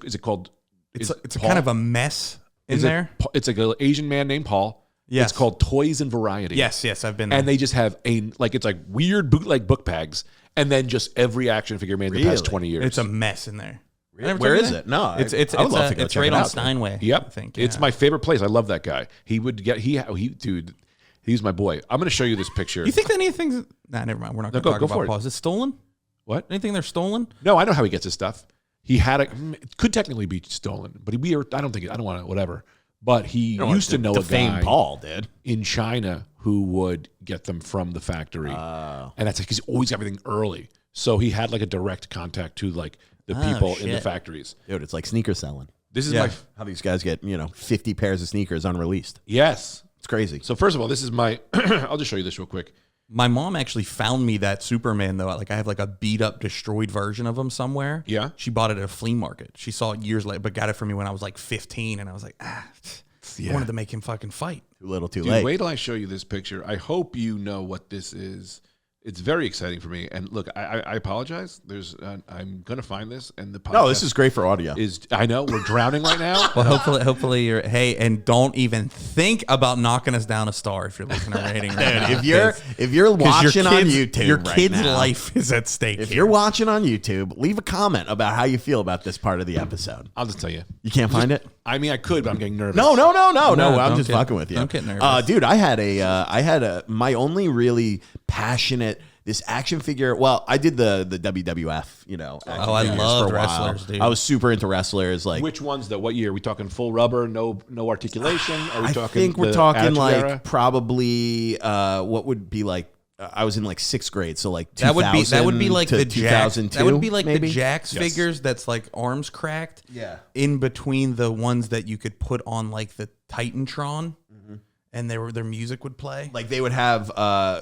[SPEAKER 3] Is it called?
[SPEAKER 4] It's a kind of a mess there.
[SPEAKER 3] It's like an Asian man named Paul.
[SPEAKER 4] Yes.
[SPEAKER 3] It's called Toys and Variety.
[SPEAKER 4] Yes, I've been there.
[SPEAKER 3] And they just have it's like weird bootleg book bags, and then just every action figure made in the past 20 years.
[SPEAKER 4] It's a mess in there.
[SPEAKER 1] Where is it? No,
[SPEAKER 4] it's
[SPEAKER 1] I would love to go
[SPEAKER 4] it's
[SPEAKER 1] check
[SPEAKER 4] right
[SPEAKER 1] it
[SPEAKER 4] on
[SPEAKER 1] out.
[SPEAKER 4] Steinway.
[SPEAKER 3] Yep,
[SPEAKER 4] I think
[SPEAKER 3] it's my favorite place. I love that guy. Dude, he's my boy. I'm going to show you this picture.
[SPEAKER 4] You think that anything's? Nah, never mind. We're not going to talk about Paul. Is it stolen?
[SPEAKER 3] What?
[SPEAKER 4] Anything they're stolen?
[SPEAKER 3] No, I know how he gets his stuff. He had it could technically be stolen, but I don't want to, whatever. But he used to know a guy
[SPEAKER 1] Paul did
[SPEAKER 3] in China who would get them from the factory. And that's like, he's always got everything early. So he had like a direct contact to like the people in the factories.
[SPEAKER 1] Dude, it's like sneaker selling.
[SPEAKER 3] This is
[SPEAKER 1] how these guys get 50 pairs of sneakers unreleased.
[SPEAKER 3] Yes.
[SPEAKER 1] It's crazy.
[SPEAKER 3] So first of all, this is my, I'll just show you this real quick.
[SPEAKER 4] My mom actually found me that Superman though. Like I have like a beat up, destroyed version of him somewhere.
[SPEAKER 3] Yeah.
[SPEAKER 4] She bought it at a flea market. She saw it years later, but got it for me when I was like 15, and I was like, I wanted to make him fucking fight.
[SPEAKER 1] Too little, too
[SPEAKER 3] Dude,
[SPEAKER 1] late.
[SPEAKER 3] wait till I show you this picture. I hope you know what this is. It's very exciting for me. And look, I apologize. I'm gonna find this, and the podcast
[SPEAKER 1] No, this is great for audio.
[SPEAKER 3] I know we're drowning right now.
[SPEAKER 4] Well, hopefully you're. Hey, and don't even think about knocking us down a star if you're looking at rating. Right
[SPEAKER 1] Dude,
[SPEAKER 4] now,
[SPEAKER 1] if you're watching on YouTube,
[SPEAKER 4] your
[SPEAKER 1] right
[SPEAKER 4] kid's
[SPEAKER 1] now,
[SPEAKER 4] life is at stake.
[SPEAKER 1] If
[SPEAKER 4] here.
[SPEAKER 1] you're watching on YouTube, leave a comment about how you feel about this part of the episode.
[SPEAKER 3] I'll just tell you.
[SPEAKER 1] You can't find it?
[SPEAKER 3] I mean, I could, but I'm getting nervous.
[SPEAKER 1] No. I'm
[SPEAKER 4] don't
[SPEAKER 1] just
[SPEAKER 4] get-
[SPEAKER 1] fucking with you.
[SPEAKER 4] don't get nervous.
[SPEAKER 1] Dude, I had my only really passionate this action figure. Well, I did the WWF, action
[SPEAKER 4] I
[SPEAKER 1] figures
[SPEAKER 4] loved
[SPEAKER 1] for a while.
[SPEAKER 4] wrestlers, dude.
[SPEAKER 1] I was super into wrestlers. Like,
[SPEAKER 3] Which ones though? What year? Are we talking full rubber, no articulation? Are we
[SPEAKER 1] I
[SPEAKER 3] talking
[SPEAKER 1] think we're
[SPEAKER 3] the
[SPEAKER 1] talking
[SPEAKER 3] Attitude
[SPEAKER 1] like
[SPEAKER 3] Era?
[SPEAKER 1] probably what would be like. I was in like 6th grade, so like
[SPEAKER 4] that would be like
[SPEAKER 1] to
[SPEAKER 4] the Jax.
[SPEAKER 1] 2002.
[SPEAKER 4] That would be like
[SPEAKER 1] maybe?
[SPEAKER 4] the Jax
[SPEAKER 3] Yes.
[SPEAKER 4] figures. That's like arms cracked.
[SPEAKER 1] Yeah.
[SPEAKER 4] In between the ones that you could put on like the Titantron, and their music would play.
[SPEAKER 1] Like they would have.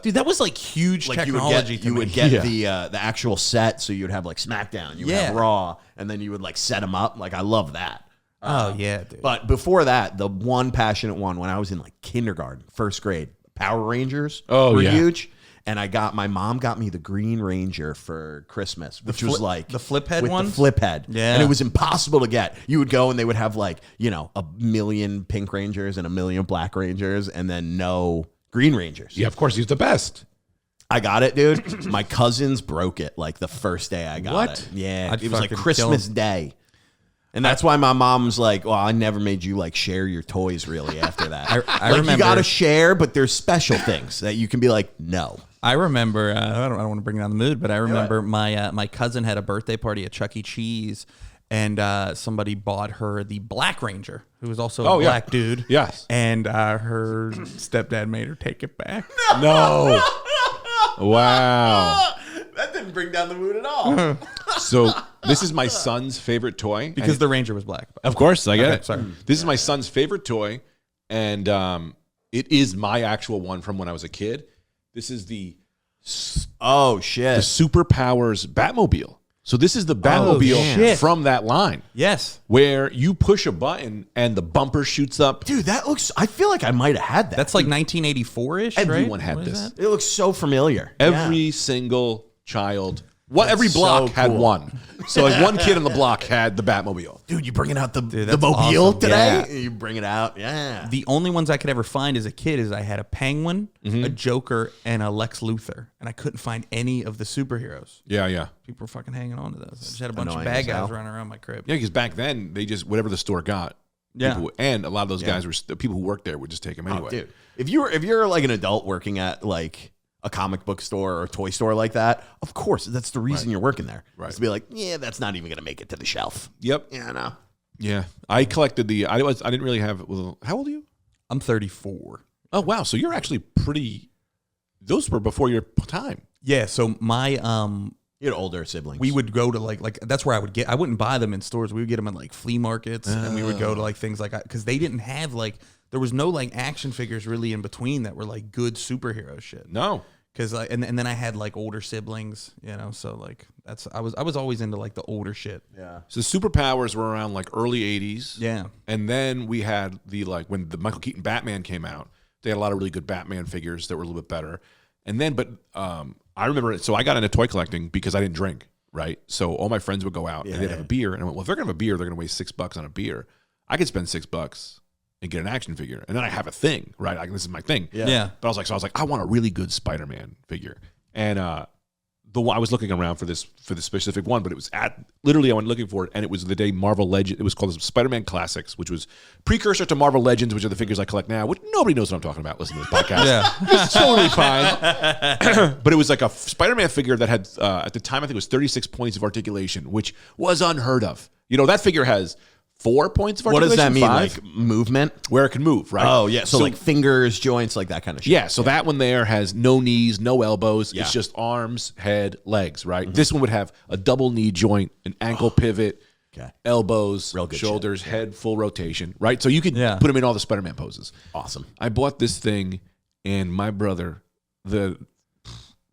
[SPEAKER 4] Dude, that was like huge
[SPEAKER 1] Like
[SPEAKER 4] technology.
[SPEAKER 1] you would get the actual set, so you would have like SmackDown, you would have Raw, and then you would like set them up. Like I love that.
[SPEAKER 4] Oh yeah, dude.
[SPEAKER 1] But before that, the one passionate one when I was in like kindergarten, 1st grade, Power Rangers were huge. And my mom got me the Green Ranger for Christmas, which was like
[SPEAKER 4] the flip head
[SPEAKER 1] with
[SPEAKER 4] one?
[SPEAKER 1] the flip head.
[SPEAKER 4] Yeah.
[SPEAKER 1] And it was impossible to get. You would go and they would have like, a million Pink Rangers and a million Black Rangers and then no Green Rangers.
[SPEAKER 3] Yeah, of course, he's the best.
[SPEAKER 1] I got it, dude. My cousins broke it like the first day I got
[SPEAKER 3] What?
[SPEAKER 1] it. Yeah.
[SPEAKER 4] I'd
[SPEAKER 1] it was like
[SPEAKER 4] fucking
[SPEAKER 1] Christmas
[SPEAKER 4] kill 'em.
[SPEAKER 1] Day. And that's why my mom's like, well, I never made you like share your toys really after that.
[SPEAKER 4] I
[SPEAKER 1] like,
[SPEAKER 4] remember
[SPEAKER 1] you got to share, but there's special things that you can be like, no.
[SPEAKER 4] I remember. I don't want to bring down the mood, but I remember my cousin had a birthday party at Chuck E. Cheese, and somebody bought her the Black Ranger, who was also a black dude.
[SPEAKER 3] Yes.
[SPEAKER 4] And her stepdad made her take it back.
[SPEAKER 3] No. Wow.
[SPEAKER 1] That didn't bring down the mood at all.
[SPEAKER 3] So this is my son's favorite toy.
[SPEAKER 4] Because the Ranger was black.
[SPEAKER 3] Of course, I get it.
[SPEAKER 4] Sorry.
[SPEAKER 3] This is my son's favorite toy, and it is my actual one from when I was a kid. This is the
[SPEAKER 1] Oh, shit.
[SPEAKER 3] Superpowers Batmobile. So this is the Batmobile
[SPEAKER 4] shit.
[SPEAKER 3] from that line,
[SPEAKER 4] Yes.
[SPEAKER 3] where you push a button and the bumper shoots up.
[SPEAKER 1] Dude, that looks, I feel like I might have had that.
[SPEAKER 4] That's like 1984-ish, right?
[SPEAKER 3] Everyone had
[SPEAKER 4] What is
[SPEAKER 3] this.
[SPEAKER 4] that?
[SPEAKER 1] It looks so familiar.
[SPEAKER 3] Every single child. Every
[SPEAKER 1] That's
[SPEAKER 3] block
[SPEAKER 1] so
[SPEAKER 3] had
[SPEAKER 1] cool.
[SPEAKER 3] one. So like one kid on the block had the Batmobile.
[SPEAKER 1] Dude, you bringing out the
[SPEAKER 4] that's
[SPEAKER 1] mobile
[SPEAKER 4] awesome.
[SPEAKER 1] today?
[SPEAKER 3] Yeah.
[SPEAKER 1] You bring it out. Yeah.
[SPEAKER 4] The only ones I could ever find as a kid is I had a Penguin, a Joker, and a Lex Luthor, and I couldn't find any of the superheroes.
[SPEAKER 3] Yeah.
[SPEAKER 4] People were fucking hanging on to those. I just had a bunch
[SPEAKER 1] Annoying
[SPEAKER 4] of bad
[SPEAKER 1] as
[SPEAKER 4] guys
[SPEAKER 1] hell.
[SPEAKER 4] running around my crib.
[SPEAKER 3] Yeah, because back then they just whatever the store got.
[SPEAKER 4] Yeah.
[SPEAKER 3] people- and a lot of those guys were the people who worked there would just take them anyway.
[SPEAKER 1] Oh, dude. If you're like an adult working at like a comic book store or a toy store like that, of course, that's the reason you're working there.
[SPEAKER 3] Right.
[SPEAKER 1] Is to be like, yeah, that's not even going to make it to the shelf.
[SPEAKER 3] Yep.
[SPEAKER 1] Yeah, no.
[SPEAKER 3] Yeah. I collected I didn't really have. Well, how old are you?
[SPEAKER 4] I'm 34.
[SPEAKER 3] Oh wow. So you're actually pretty. Those were before your time.
[SPEAKER 4] Yeah, so my
[SPEAKER 1] You had older siblings.
[SPEAKER 4] we would go to like that's where I wouldn't buy them in stores. We would get them at like flea markets, and we would go to like things like because they didn't have like there was no like action figures really in between that were like good superhero shit.
[SPEAKER 3] No.
[SPEAKER 4] Because and then I had like older siblings, so like I was always into like the older shit.
[SPEAKER 1] Yeah.
[SPEAKER 3] So superpowers were around like early 80s.
[SPEAKER 4] Yeah.
[SPEAKER 3] And then we had when the Michael Keaton Batman came out, they had a lot of really good Batman figures that were a little bit better. And then, I remember, so I got into toy collecting because I didn't drink, right? So all my friends would go out and they'd have a beer. And I went, well, if they're going to have a beer, they're going to waste $6 on a beer. I could spend $6 and get an action figure. And then I have a thing, right? Like, this is my thing.
[SPEAKER 4] Yeah.
[SPEAKER 3] But I was like, I want a really good Spider-Man figure. And I was looking around for this specific one, but it was literally I went looking for it, and it was the day Marvel Legends. It was called Spider-Man Classics, which was precursor to Marvel Legends, which are the figures I collect now. Which nobody knows what I'm talking about. Listen to this podcast.
[SPEAKER 4] Yeah.
[SPEAKER 3] It's totally fine. But it was like a Spider-Man figure that had at the time I think it was 36 points of articulation, which was unheard of. That figure has 4 points of
[SPEAKER 1] What
[SPEAKER 3] articulation.
[SPEAKER 1] does that mean?
[SPEAKER 3] 5,
[SPEAKER 1] Like movement?
[SPEAKER 3] where it can move, right?
[SPEAKER 1] Oh, yeah. So like fingers, joints, like that kind of shit.
[SPEAKER 3] Yeah, so that one there has no knees, no elbows.
[SPEAKER 1] Yeah.
[SPEAKER 3] It's just arms, head, legs, right? This one would have a double knee joint, an ankle pivot,
[SPEAKER 1] Okay.
[SPEAKER 3] elbows,
[SPEAKER 1] Real good
[SPEAKER 3] shoulders, head, full rotation, right? So you could
[SPEAKER 4] Yeah.
[SPEAKER 3] put him in all the Spider-Man poses.
[SPEAKER 1] Awesome.
[SPEAKER 3] I bought this thing, and my brother, the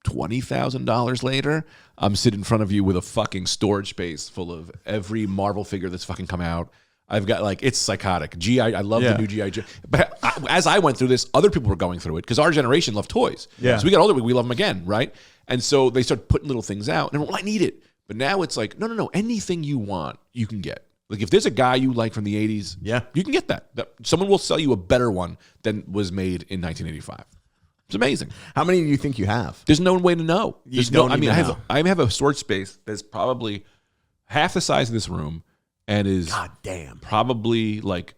[SPEAKER 3] $20,000 later, I'm sitting in front of you with a fucking storage space full of every Marvel figure that's fucking come out. I've got it's psychotic. I love the new G.I. Joe. But as I went through this, other people were going through it because our generation loved toys.
[SPEAKER 4] Yeah.
[SPEAKER 3] So we got older, we love them again, right? And so they started putting little things out, and I need it. But now it's like, no, anything you want, you can get. Like if there's a guy you like from the 80s, you can get that. Someone will sell you a better one than was made in 1985. It's amazing.
[SPEAKER 1] How many do you think you have?
[SPEAKER 3] There's no way to know. There's
[SPEAKER 1] don't
[SPEAKER 3] I mean,
[SPEAKER 1] even know.
[SPEAKER 3] I have a storage space that's probably half the size of this room and is
[SPEAKER 1] God damn.
[SPEAKER 3] probably like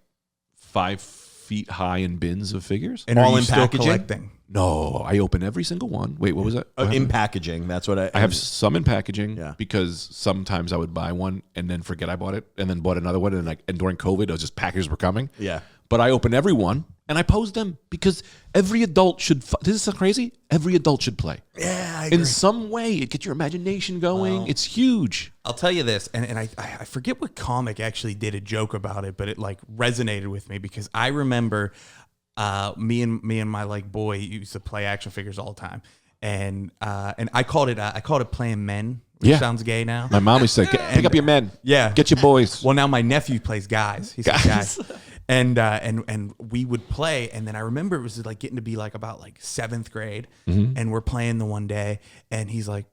[SPEAKER 3] 5 feet high in bins of figures.
[SPEAKER 4] And
[SPEAKER 1] All
[SPEAKER 4] are you
[SPEAKER 1] in
[SPEAKER 4] still
[SPEAKER 1] packaging?
[SPEAKER 4] collecting?
[SPEAKER 3] No, I open every single one. Wait, what was that?
[SPEAKER 1] In packaging. That's what
[SPEAKER 3] I have some in packaging
[SPEAKER 1] Yeah.
[SPEAKER 3] because sometimes I would buy one and then forget I bought it and then bought another one. And during COVID, it was just packages were coming.
[SPEAKER 1] Yeah.
[SPEAKER 3] But I open every one and I pose them because every adult should. This is so crazy. Every adult should play.
[SPEAKER 1] Yeah, I agree.
[SPEAKER 3] In some way, it gets your imagination going. It's huge.
[SPEAKER 4] I'll tell you this, and I forget what comic actually did a joke about it, but it like resonated with me because I remember me and my like boy used to play action figures all the time, and I called it playing men, which sounds gay now.
[SPEAKER 3] My mom used to say, pick up your men.
[SPEAKER 4] Yeah.
[SPEAKER 3] Get your boys.
[SPEAKER 4] Well, now my nephew plays guys. He's a guy. And we would play, and then I remember it was like getting to be like about like 7th grade, and we're playing the one day, and he's like,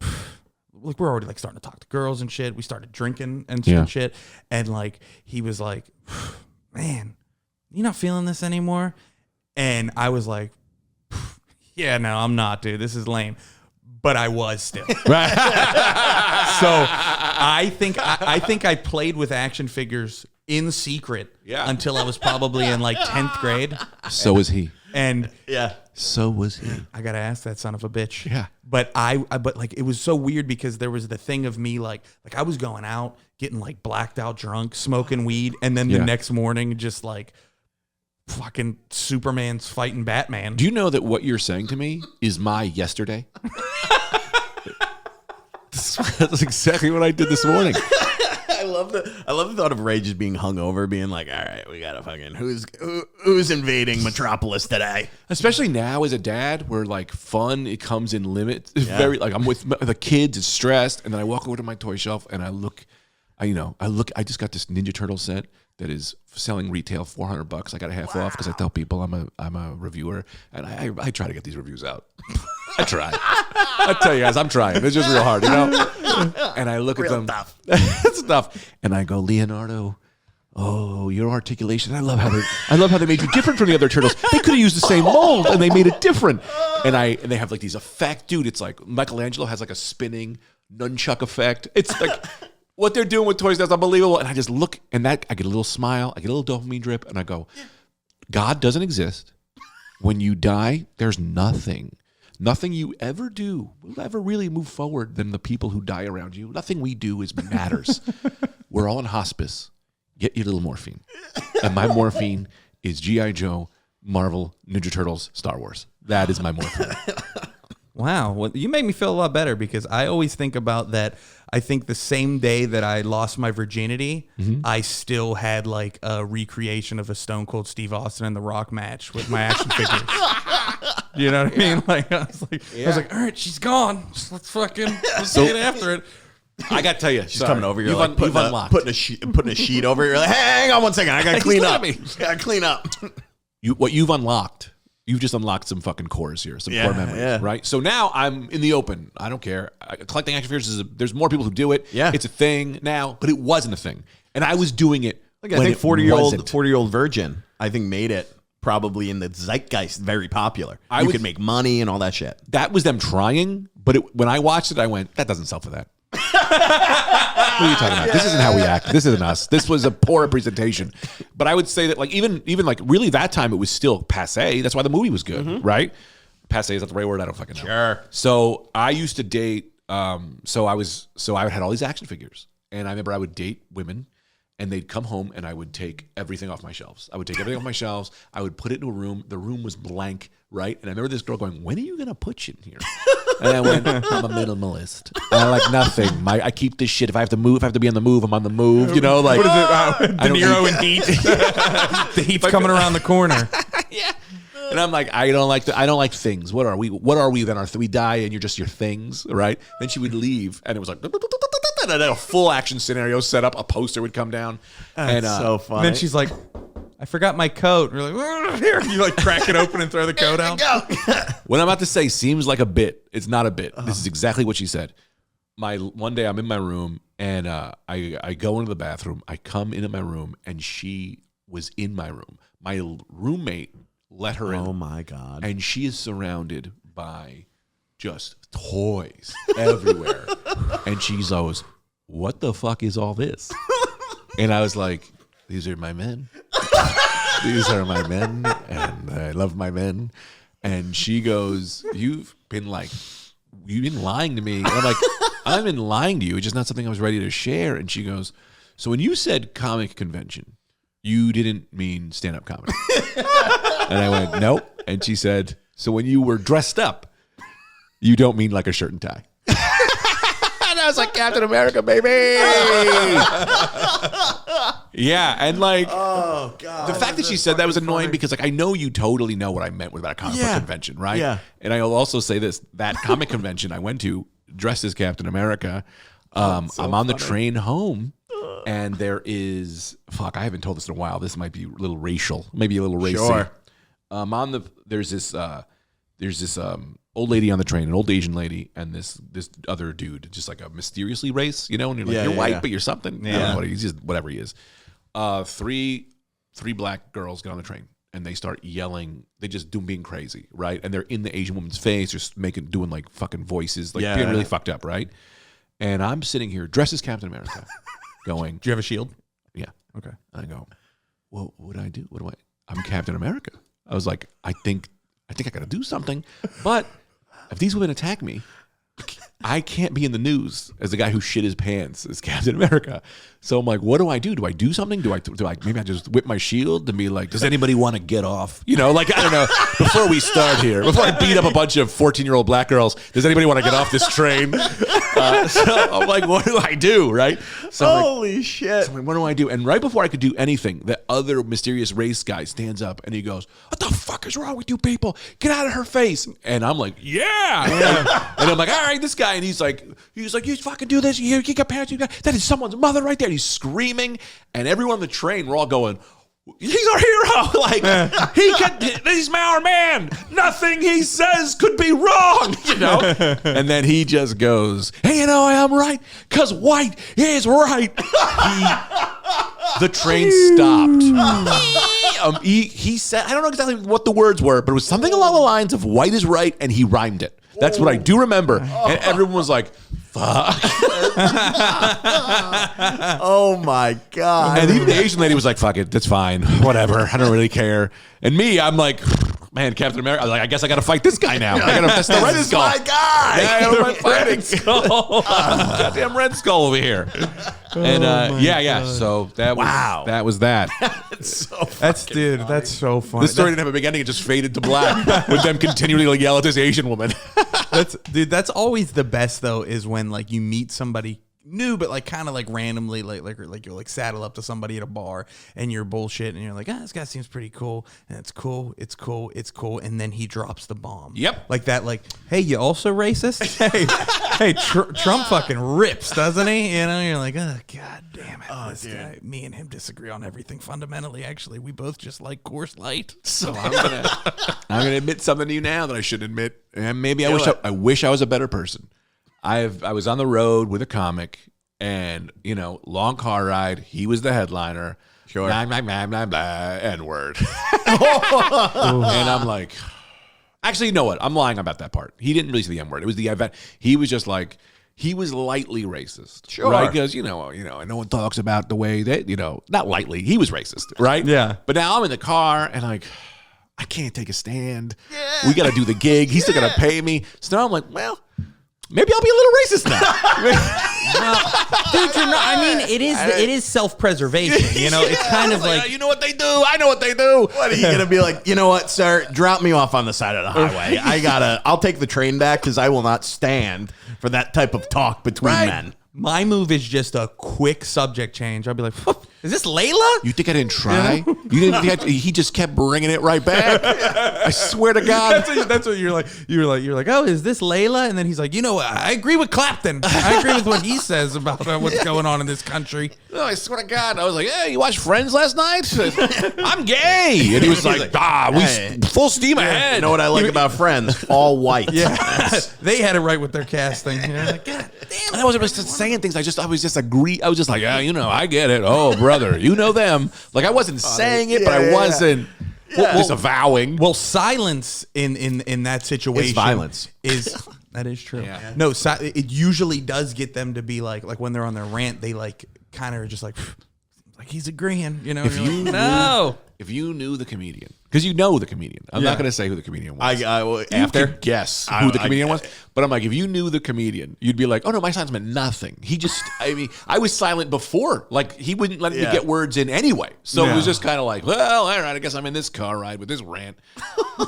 [SPEAKER 4] look, we're already like starting to talk to girls and shit. We started drinking and shit, and like he was like, man, you not feeling this anymore? And I was like, yeah, no, I'm not, dude. This is lame. But I was still.
[SPEAKER 3] Right.
[SPEAKER 4] So I think I played with action figures in secret until I was probably in like 10th grade.
[SPEAKER 3] So was he.
[SPEAKER 4] And
[SPEAKER 3] So was he.
[SPEAKER 4] I gotta ask that son of a bitch.
[SPEAKER 3] Yeah.
[SPEAKER 4] But but like it was so weird because there was the thing of me like I was going out, getting like blacked out drunk, smoking weed, and then the next morning just like fucking Superman's fighting Batman.
[SPEAKER 3] Do you know that what you're saying to me is my yesterday? That's exactly what I did this morning.
[SPEAKER 1] I love the thought of Ray just being hungover, being like, all right, we gotta fucking who's invading Metropolis today?
[SPEAKER 3] Especially now as a dad, where like fun, it comes in limits. It's very like I'm with the kids, it's stressed, and then I walk over to my toy shelf and I just got this Ninja Turtle set that is selling retail $400. I got a half off because I tell people I'm a reviewer, and I try to get these reviews out. I try. I tell you guys, I'm trying. It's just real hard, you know. And I look at them.
[SPEAKER 1] Tough.
[SPEAKER 3] It's tough. And I go, Leonardo, oh, your articulation. I love how they made you different from the other turtles. They could have used the same mold and they made it different. And they have like these effects, dude. It's like Michelangelo has like a spinning nunchuck effect. It's like what they're doing with toys, that's unbelievable. And I just look, and I get a little smile, I get a little dopamine drip, and I go, God doesn't exist. When you die, there's nothing you ever do will ever really move forward than the people who die around you. Nothing we do matters. We're all in hospice. Get your little morphine. And my morphine is G.I. Joe, Marvel, Ninja Turtles, Star Wars. That is my morphine.
[SPEAKER 4] Wow. Well, you make me feel a lot better because I always think about that. I think the same day that I lost my virginity, I still had like a recreation of a Stone Cold Steve Austin and The Rock match with my action figures. You know what I mean? Like I was like, all right, she's gone. Let's get after it.
[SPEAKER 3] I got to tell you,
[SPEAKER 1] She's coming over. You're like
[SPEAKER 3] you've unlocked.
[SPEAKER 1] putting a sheet over. You're like, hang on one second. I gotta clean up.
[SPEAKER 3] He's
[SPEAKER 1] Gotta clean up.
[SPEAKER 3] What you've unlocked. You've just unlocked some fucking cores here, some core memories, right? So now I'm in the open. I don't care. Collecting action figures there's more people who do it.
[SPEAKER 1] Yeah,
[SPEAKER 3] it's a thing now, but it wasn't a thing, and I was doing it.
[SPEAKER 1] Like I think 40-year-old virgin, I think made it probably in the zeitgeist very popular. You could make money and all that shit.
[SPEAKER 3] That was them trying, but when I watched it, I went, that doesn't sell for that. What are you talking about? This isn't how we act. This isn't us. This was a poor representation. But I would say that like even like really that time it was still passé. That's why the movie was good, right? Passé, is that the right word? I don't fucking know.
[SPEAKER 1] Sure.
[SPEAKER 3] So I used to date. So I had all these action figures, and I remember I would date women, and they'd come home, and I would take everything off my shelves. I would take everything off my shelves. I would put it into a room. The room was blank, right? And I remember this girl going, "When are you gonna put shit in here?" And I went, "I'm a minimalist. I like nothing. I keep this shit. If I have to move, if I have to be on the move, I'm on the move. You know, like
[SPEAKER 4] What is it? De Niro and Heat. The Heat's coming around the corner.
[SPEAKER 3] Yeah. And I'm like, I don't like things. What are we? What are we then? We die and you're just your things, right? Then she would leave, and it was like and then a full action scenario set up. A poster would come down.
[SPEAKER 1] That's so funny.
[SPEAKER 4] And then she's like, I forgot my coat. And you're like, here. You like crack it open and throw the coat out.
[SPEAKER 3] What I'm about to say seems like a bit. It's not a bit. This is exactly what she said. One day I'm in my room, and I go into the bathroom. I come into my room, and she was in my room. My roommate let her in.
[SPEAKER 1] Oh my God.
[SPEAKER 3] And she is surrounded by just toys everywhere. And she's always, what the fuck is all this? And I was like, these are my men. These are my men, and I love my men. And she goes, you've been lying to me. And I'm like, I've been lying to you. It's just not something I was ready to share. And she goes, so when you said comic convention, you didn't mean stand-up comedy. And I went, nope. And she said, so when you were dressed up, you don't mean like a shirt and tie. And I was like, Captain America, baby. Yeah, and like,
[SPEAKER 1] oh God,
[SPEAKER 3] the fact that she said that was annoying because like I know you totally know what I meant with that comic book convention, right? Yeah. And I'll also say this: that comic convention I went to, dressed as Captain America. I'm on the train home, and there is I haven't told this in a while. This might be a little racial, maybe a little racy.
[SPEAKER 1] Sure.
[SPEAKER 3] There's this old lady on the train, an old Asian lady, and this other dude, just like a mysteriously race, you know, and you're like, you're white, but you're something. I don't know what he's just whatever he is. Three black girls get on the train and they start yelling. They just being crazy, right? And they're in the Asian woman's face, just doing like fucking voices, like being really fucked up, right? And I'm sitting here dressed as Captain America, going,
[SPEAKER 4] Do you have a shield?
[SPEAKER 3] Yeah.
[SPEAKER 4] Okay.
[SPEAKER 3] I go, well, what do I do? I'm Captain America. I was like, I think I got to do something, but if these women attack me, I can't be in the news as the guy who shit his pants as Captain America. So I'm like, what do I do? Do I do something? Do I maybe I just whip my shield to be like, does anybody want to get off? You know, like, I don't know. Before we start here, before I beat up a bunch of 14-year-old black girls, does anybody want to get off this train? So I'm like, what do I do? Right? So
[SPEAKER 1] holy shit.
[SPEAKER 3] So I'm like, what do I do? And right before I could do anything, the other mysterious race guy stands up and he goes, what the fuck is wrong with you people? Get out of her face. And I'm like, yeah. And I'm like, all right, this guy. And he's like, you fucking do this. You got parents. That is someone's mother right there. And he's screaming. And everyone on the train, we're all going, he's our hero. Like, he's our man. Nothing he says could be wrong, you know? And then he just goes, hey, you know, I'm right because white is right. The train stopped. He said, I don't know exactly what the words were, but it was something along the lines of white is right, and he rhymed it. That's what I do remember. And everyone was like, fuck.
[SPEAKER 1] Oh my God.
[SPEAKER 3] And even the Asian lady was like, fuck it, that's fine. Whatever. I don't really care. And me, I'm like, man, Captain America. I was like, I guess I got to fight this guy now. That's the Red Skull.
[SPEAKER 1] My guy.
[SPEAKER 3] Yeah, I got to fight Red Skull. Goddamn Red Skull over here. And so that was that.
[SPEAKER 4] That's so funny.
[SPEAKER 3] This story didn't have a big ending. It just faded to black with them continually like yell at this Asian woman.
[SPEAKER 4] That's always the best though, is when like you meet somebody new, but like kind of like randomly, like you're like saddle up to somebody at a bar and you're bullshit and you're like, this guy seems pretty cool, and it's cool, and then he drops the bomb.
[SPEAKER 3] Yep.
[SPEAKER 4] Like that, like, hey, you also racist? hey, Trump fucking rips, doesn't he? You know, you're like, oh god damn it, this guy, me and him disagree on everything fundamentally. Actually, we both just like Coors Light.
[SPEAKER 3] So I'm gonna admit something to you now that I shouldn't admit, and maybe I wish I was a better person. I was on the road with a comic, and long car ride. He was the headliner.
[SPEAKER 1] Sure.
[SPEAKER 3] Blah, blah, blah, blah, blah, N-word. And I'm like, actually, you know what? I'm lying about that part. He didn't really say the N-word. It was the event. He was just like, he was lightly racist.
[SPEAKER 1] Sure.
[SPEAKER 3] Right? Because, and no one talks about the way that, not lightly. He was racist, right?
[SPEAKER 4] Yeah.
[SPEAKER 3] But now I'm in the car, and like, I can't take a stand. Yeah. We got to do the gig. He's still going to pay me. So now I'm like, well, maybe I'll be a little racist now.
[SPEAKER 4] Dude, it is self-preservation. It's kind of like,
[SPEAKER 3] you know what they do. I know what they do.
[SPEAKER 1] What are you gonna be like? You know what, sir? Drop me off on the side of the highway. I'll take the train back because I will not stand for that type of talk between men.
[SPEAKER 4] my move is just a quick subject change. I'll be like, is this Layla?
[SPEAKER 3] You think I didn't try? You didn't. He just kept bringing it right back. I swear to God.
[SPEAKER 4] That's what you're like. You're like, oh, is this Layla? And then he's like, I agree with Clapton. I agree with what he says about what's going on in this country.
[SPEAKER 3] No, I swear to God. I was like, hey, you watched Friends last night? I'm gay. And he was like, full steam ahead.
[SPEAKER 1] You know what I like about Friends? All white.
[SPEAKER 4] Yeah. They had it right with their casting. Like, God damn.
[SPEAKER 3] And I wasn't just saying things. I was just like, yeah, I get it. Oh, brother, you know them. Like, I wasn't saying it, but I wasn't disavowing.
[SPEAKER 4] Well, silence in that situation
[SPEAKER 1] is violence.
[SPEAKER 4] That is true.
[SPEAKER 3] Yeah.
[SPEAKER 4] No, it usually does get them to be like when they're on their rant, they like kind of are just like he's agreeing,
[SPEAKER 3] If you knew the comedian, because you know the comedian, I'm not going to say who the comedian was. You could guess who the comedian was, but I'm like, if you knew the comedian, you'd be like, oh no, my silence meant nothing. He just, I was silent before, like he wouldn't let me get words in anyway, so it was just kind of like, well, all right, I guess I'm in this car ride with this rant,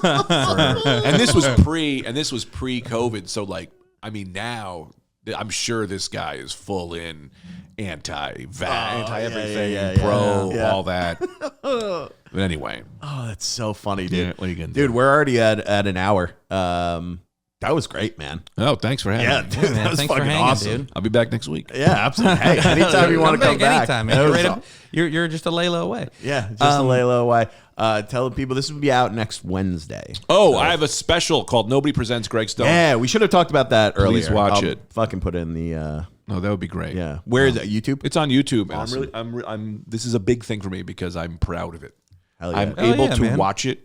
[SPEAKER 3] and this was pre-COVID, so like, now I'm sure this guy is full in anti-everything, all that. But anyway.
[SPEAKER 1] Oh, that's so funny, dude.
[SPEAKER 3] Yeah, what are you gonna
[SPEAKER 1] do?
[SPEAKER 3] Dude,
[SPEAKER 1] We're already at an hour. That was great, man.
[SPEAKER 3] Oh, thanks for having me.
[SPEAKER 1] Dude, that was
[SPEAKER 4] thanks for
[SPEAKER 1] fucking
[SPEAKER 4] hanging,
[SPEAKER 1] awesome.
[SPEAKER 4] dude.
[SPEAKER 3] I'll be back next week.
[SPEAKER 1] Yeah, absolutely. Hey, anytime you want to come back.
[SPEAKER 4] Anytime, man. You're just a Layla away.
[SPEAKER 1] Yeah, just a Layla away. Tell the people this will be out next Wednesday.
[SPEAKER 3] Oh, so I have a special called Nobody Presents Greg Stone.
[SPEAKER 1] Yeah, we should have talked about that earlier.
[SPEAKER 3] Please watch
[SPEAKER 1] I'll
[SPEAKER 3] it.
[SPEAKER 1] Fucking put it in the.
[SPEAKER 3] No, that would be great.
[SPEAKER 1] Yeah, where is it? YouTube?
[SPEAKER 3] It's on YouTube.
[SPEAKER 1] Awesome.
[SPEAKER 3] I'm. This is a big thing for me because I'm proud of it.
[SPEAKER 1] Hell yeah.
[SPEAKER 3] I'm able to watch it.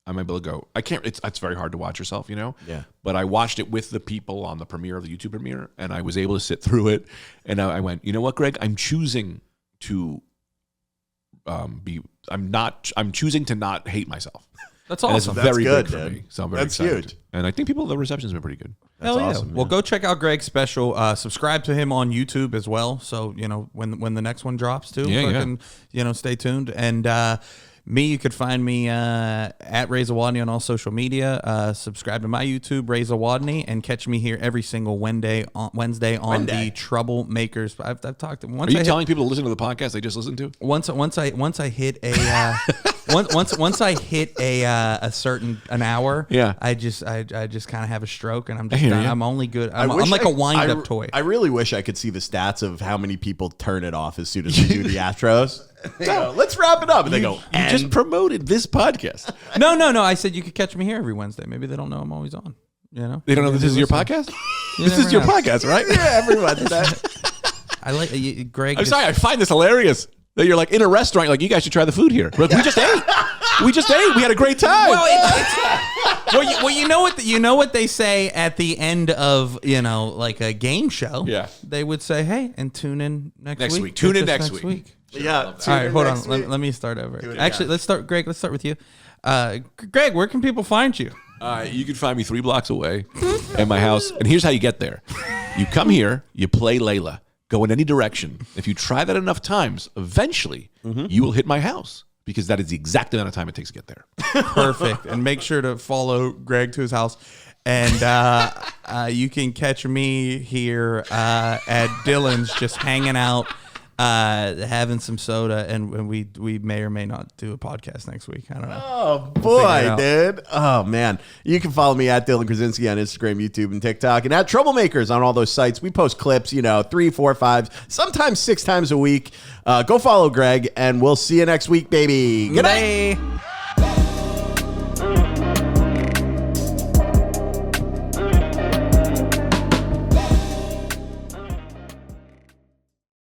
[SPEAKER 3] I'm able to go. I can't. It's very hard to watch yourself,
[SPEAKER 1] Yeah.
[SPEAKER 3] But I watched it with the people on the premiere of the YouTube premiere, and I was able to sit through it. And I went, you know what, Greg? I'm choosing to be. I'm choosing to not hate myself.
[SPEAKER 4] That's awesome.
[SPEAKER 3] And it's
[SPEAKER 1] That's
[SPEAKER 3] very
[SPEAKER 1] good,
[SPEAKER 3] big for
[SPEAKER 1] dude.
[SPEAKER 3] me. So I'm very
[SPEAKER 1] That's
[SPEAKER 3] excited.
[SPEAKER 1] huge.
[SPEAKER 3] And I think the reception's been pretty good.
[SPEAKER 1] That's awesome.
[SPEAKER 4] Well, go check out Greg's special. Subscribe to him on YouTube as well. So when the next one drops too, stay tuned. And me, you could find me at Ray Zawodni on all social media. Subscribe to my YouTube, Ray Zawodni, and catch me here every single Wednesday on the Troublemakers. I've talked to once.
[SPEAKER 3] Are you telling people to listen to the podcast they just listened to?
[SPEAKER 4] Once I hit a once I hit an hour, I just kind of have a stroke, and I'm only good. I'm like a wind up toy.
[SPEAKER 1] I really wish I could see the stats of how many people turn it off as soon as we do the outros. They go, let's wrap it up, and they go,
[SPEAKER 3] You just promoted this podcast.
[SPEAKER 4] No. I said you could catch me here every Wednesday. Maybe they don't know I'm always on.
[SPEAKER 3] They don't know this is your podcast. This is your podcast, right?
[SPEAKER 1] Yeah, every Wednesday.
[SPEAKER 4] I like Greg.
[SPEAKER 3] I'm sorry. I find this hilarious that you're like in a restaurant. You're like, you guys should try the food here. Like, we just ate. We had a great time.
[SPEAKER 4] Well, you know what they say at the end of like a game show.
[SPEAKER 3] Yeah,
[SPEAKER 4] they would say, "Hey, and tune in next week.
[SPEAKER 3] Tune in next week.
[SPEAKER 1] Yeah.
[SPEAKER 4] All right, hold on. Let me start over. Actually, let's start. Greg, let's start with you. Greg, where can people find you?
[SPEAKER 3] You can find me 3 blocks away at my house. And here's how you get there. You come here, you play Layla, go in any direction. If you try that enough times, eventually you will hit my house, because that is the exact amount of time it takes to get there.
[SPEAKER 4] Perfect. And make sure to follow Greg to his house. And You can catch me here at Dylan's, just hanging out, having some soda, and we may or may not do a podcast next week. I don't know.
[SPEAKER 1] Oh, boy, dude. Oh, man. You can follow me at Dylan Krasinski on Instagram, YouTube, and TikTok, and at Troublemakers on all those sites. We post clips, 3, 4, 5, sometimes 6 times a week. Go follow Greg, and we'll see you next week, baby. Good night.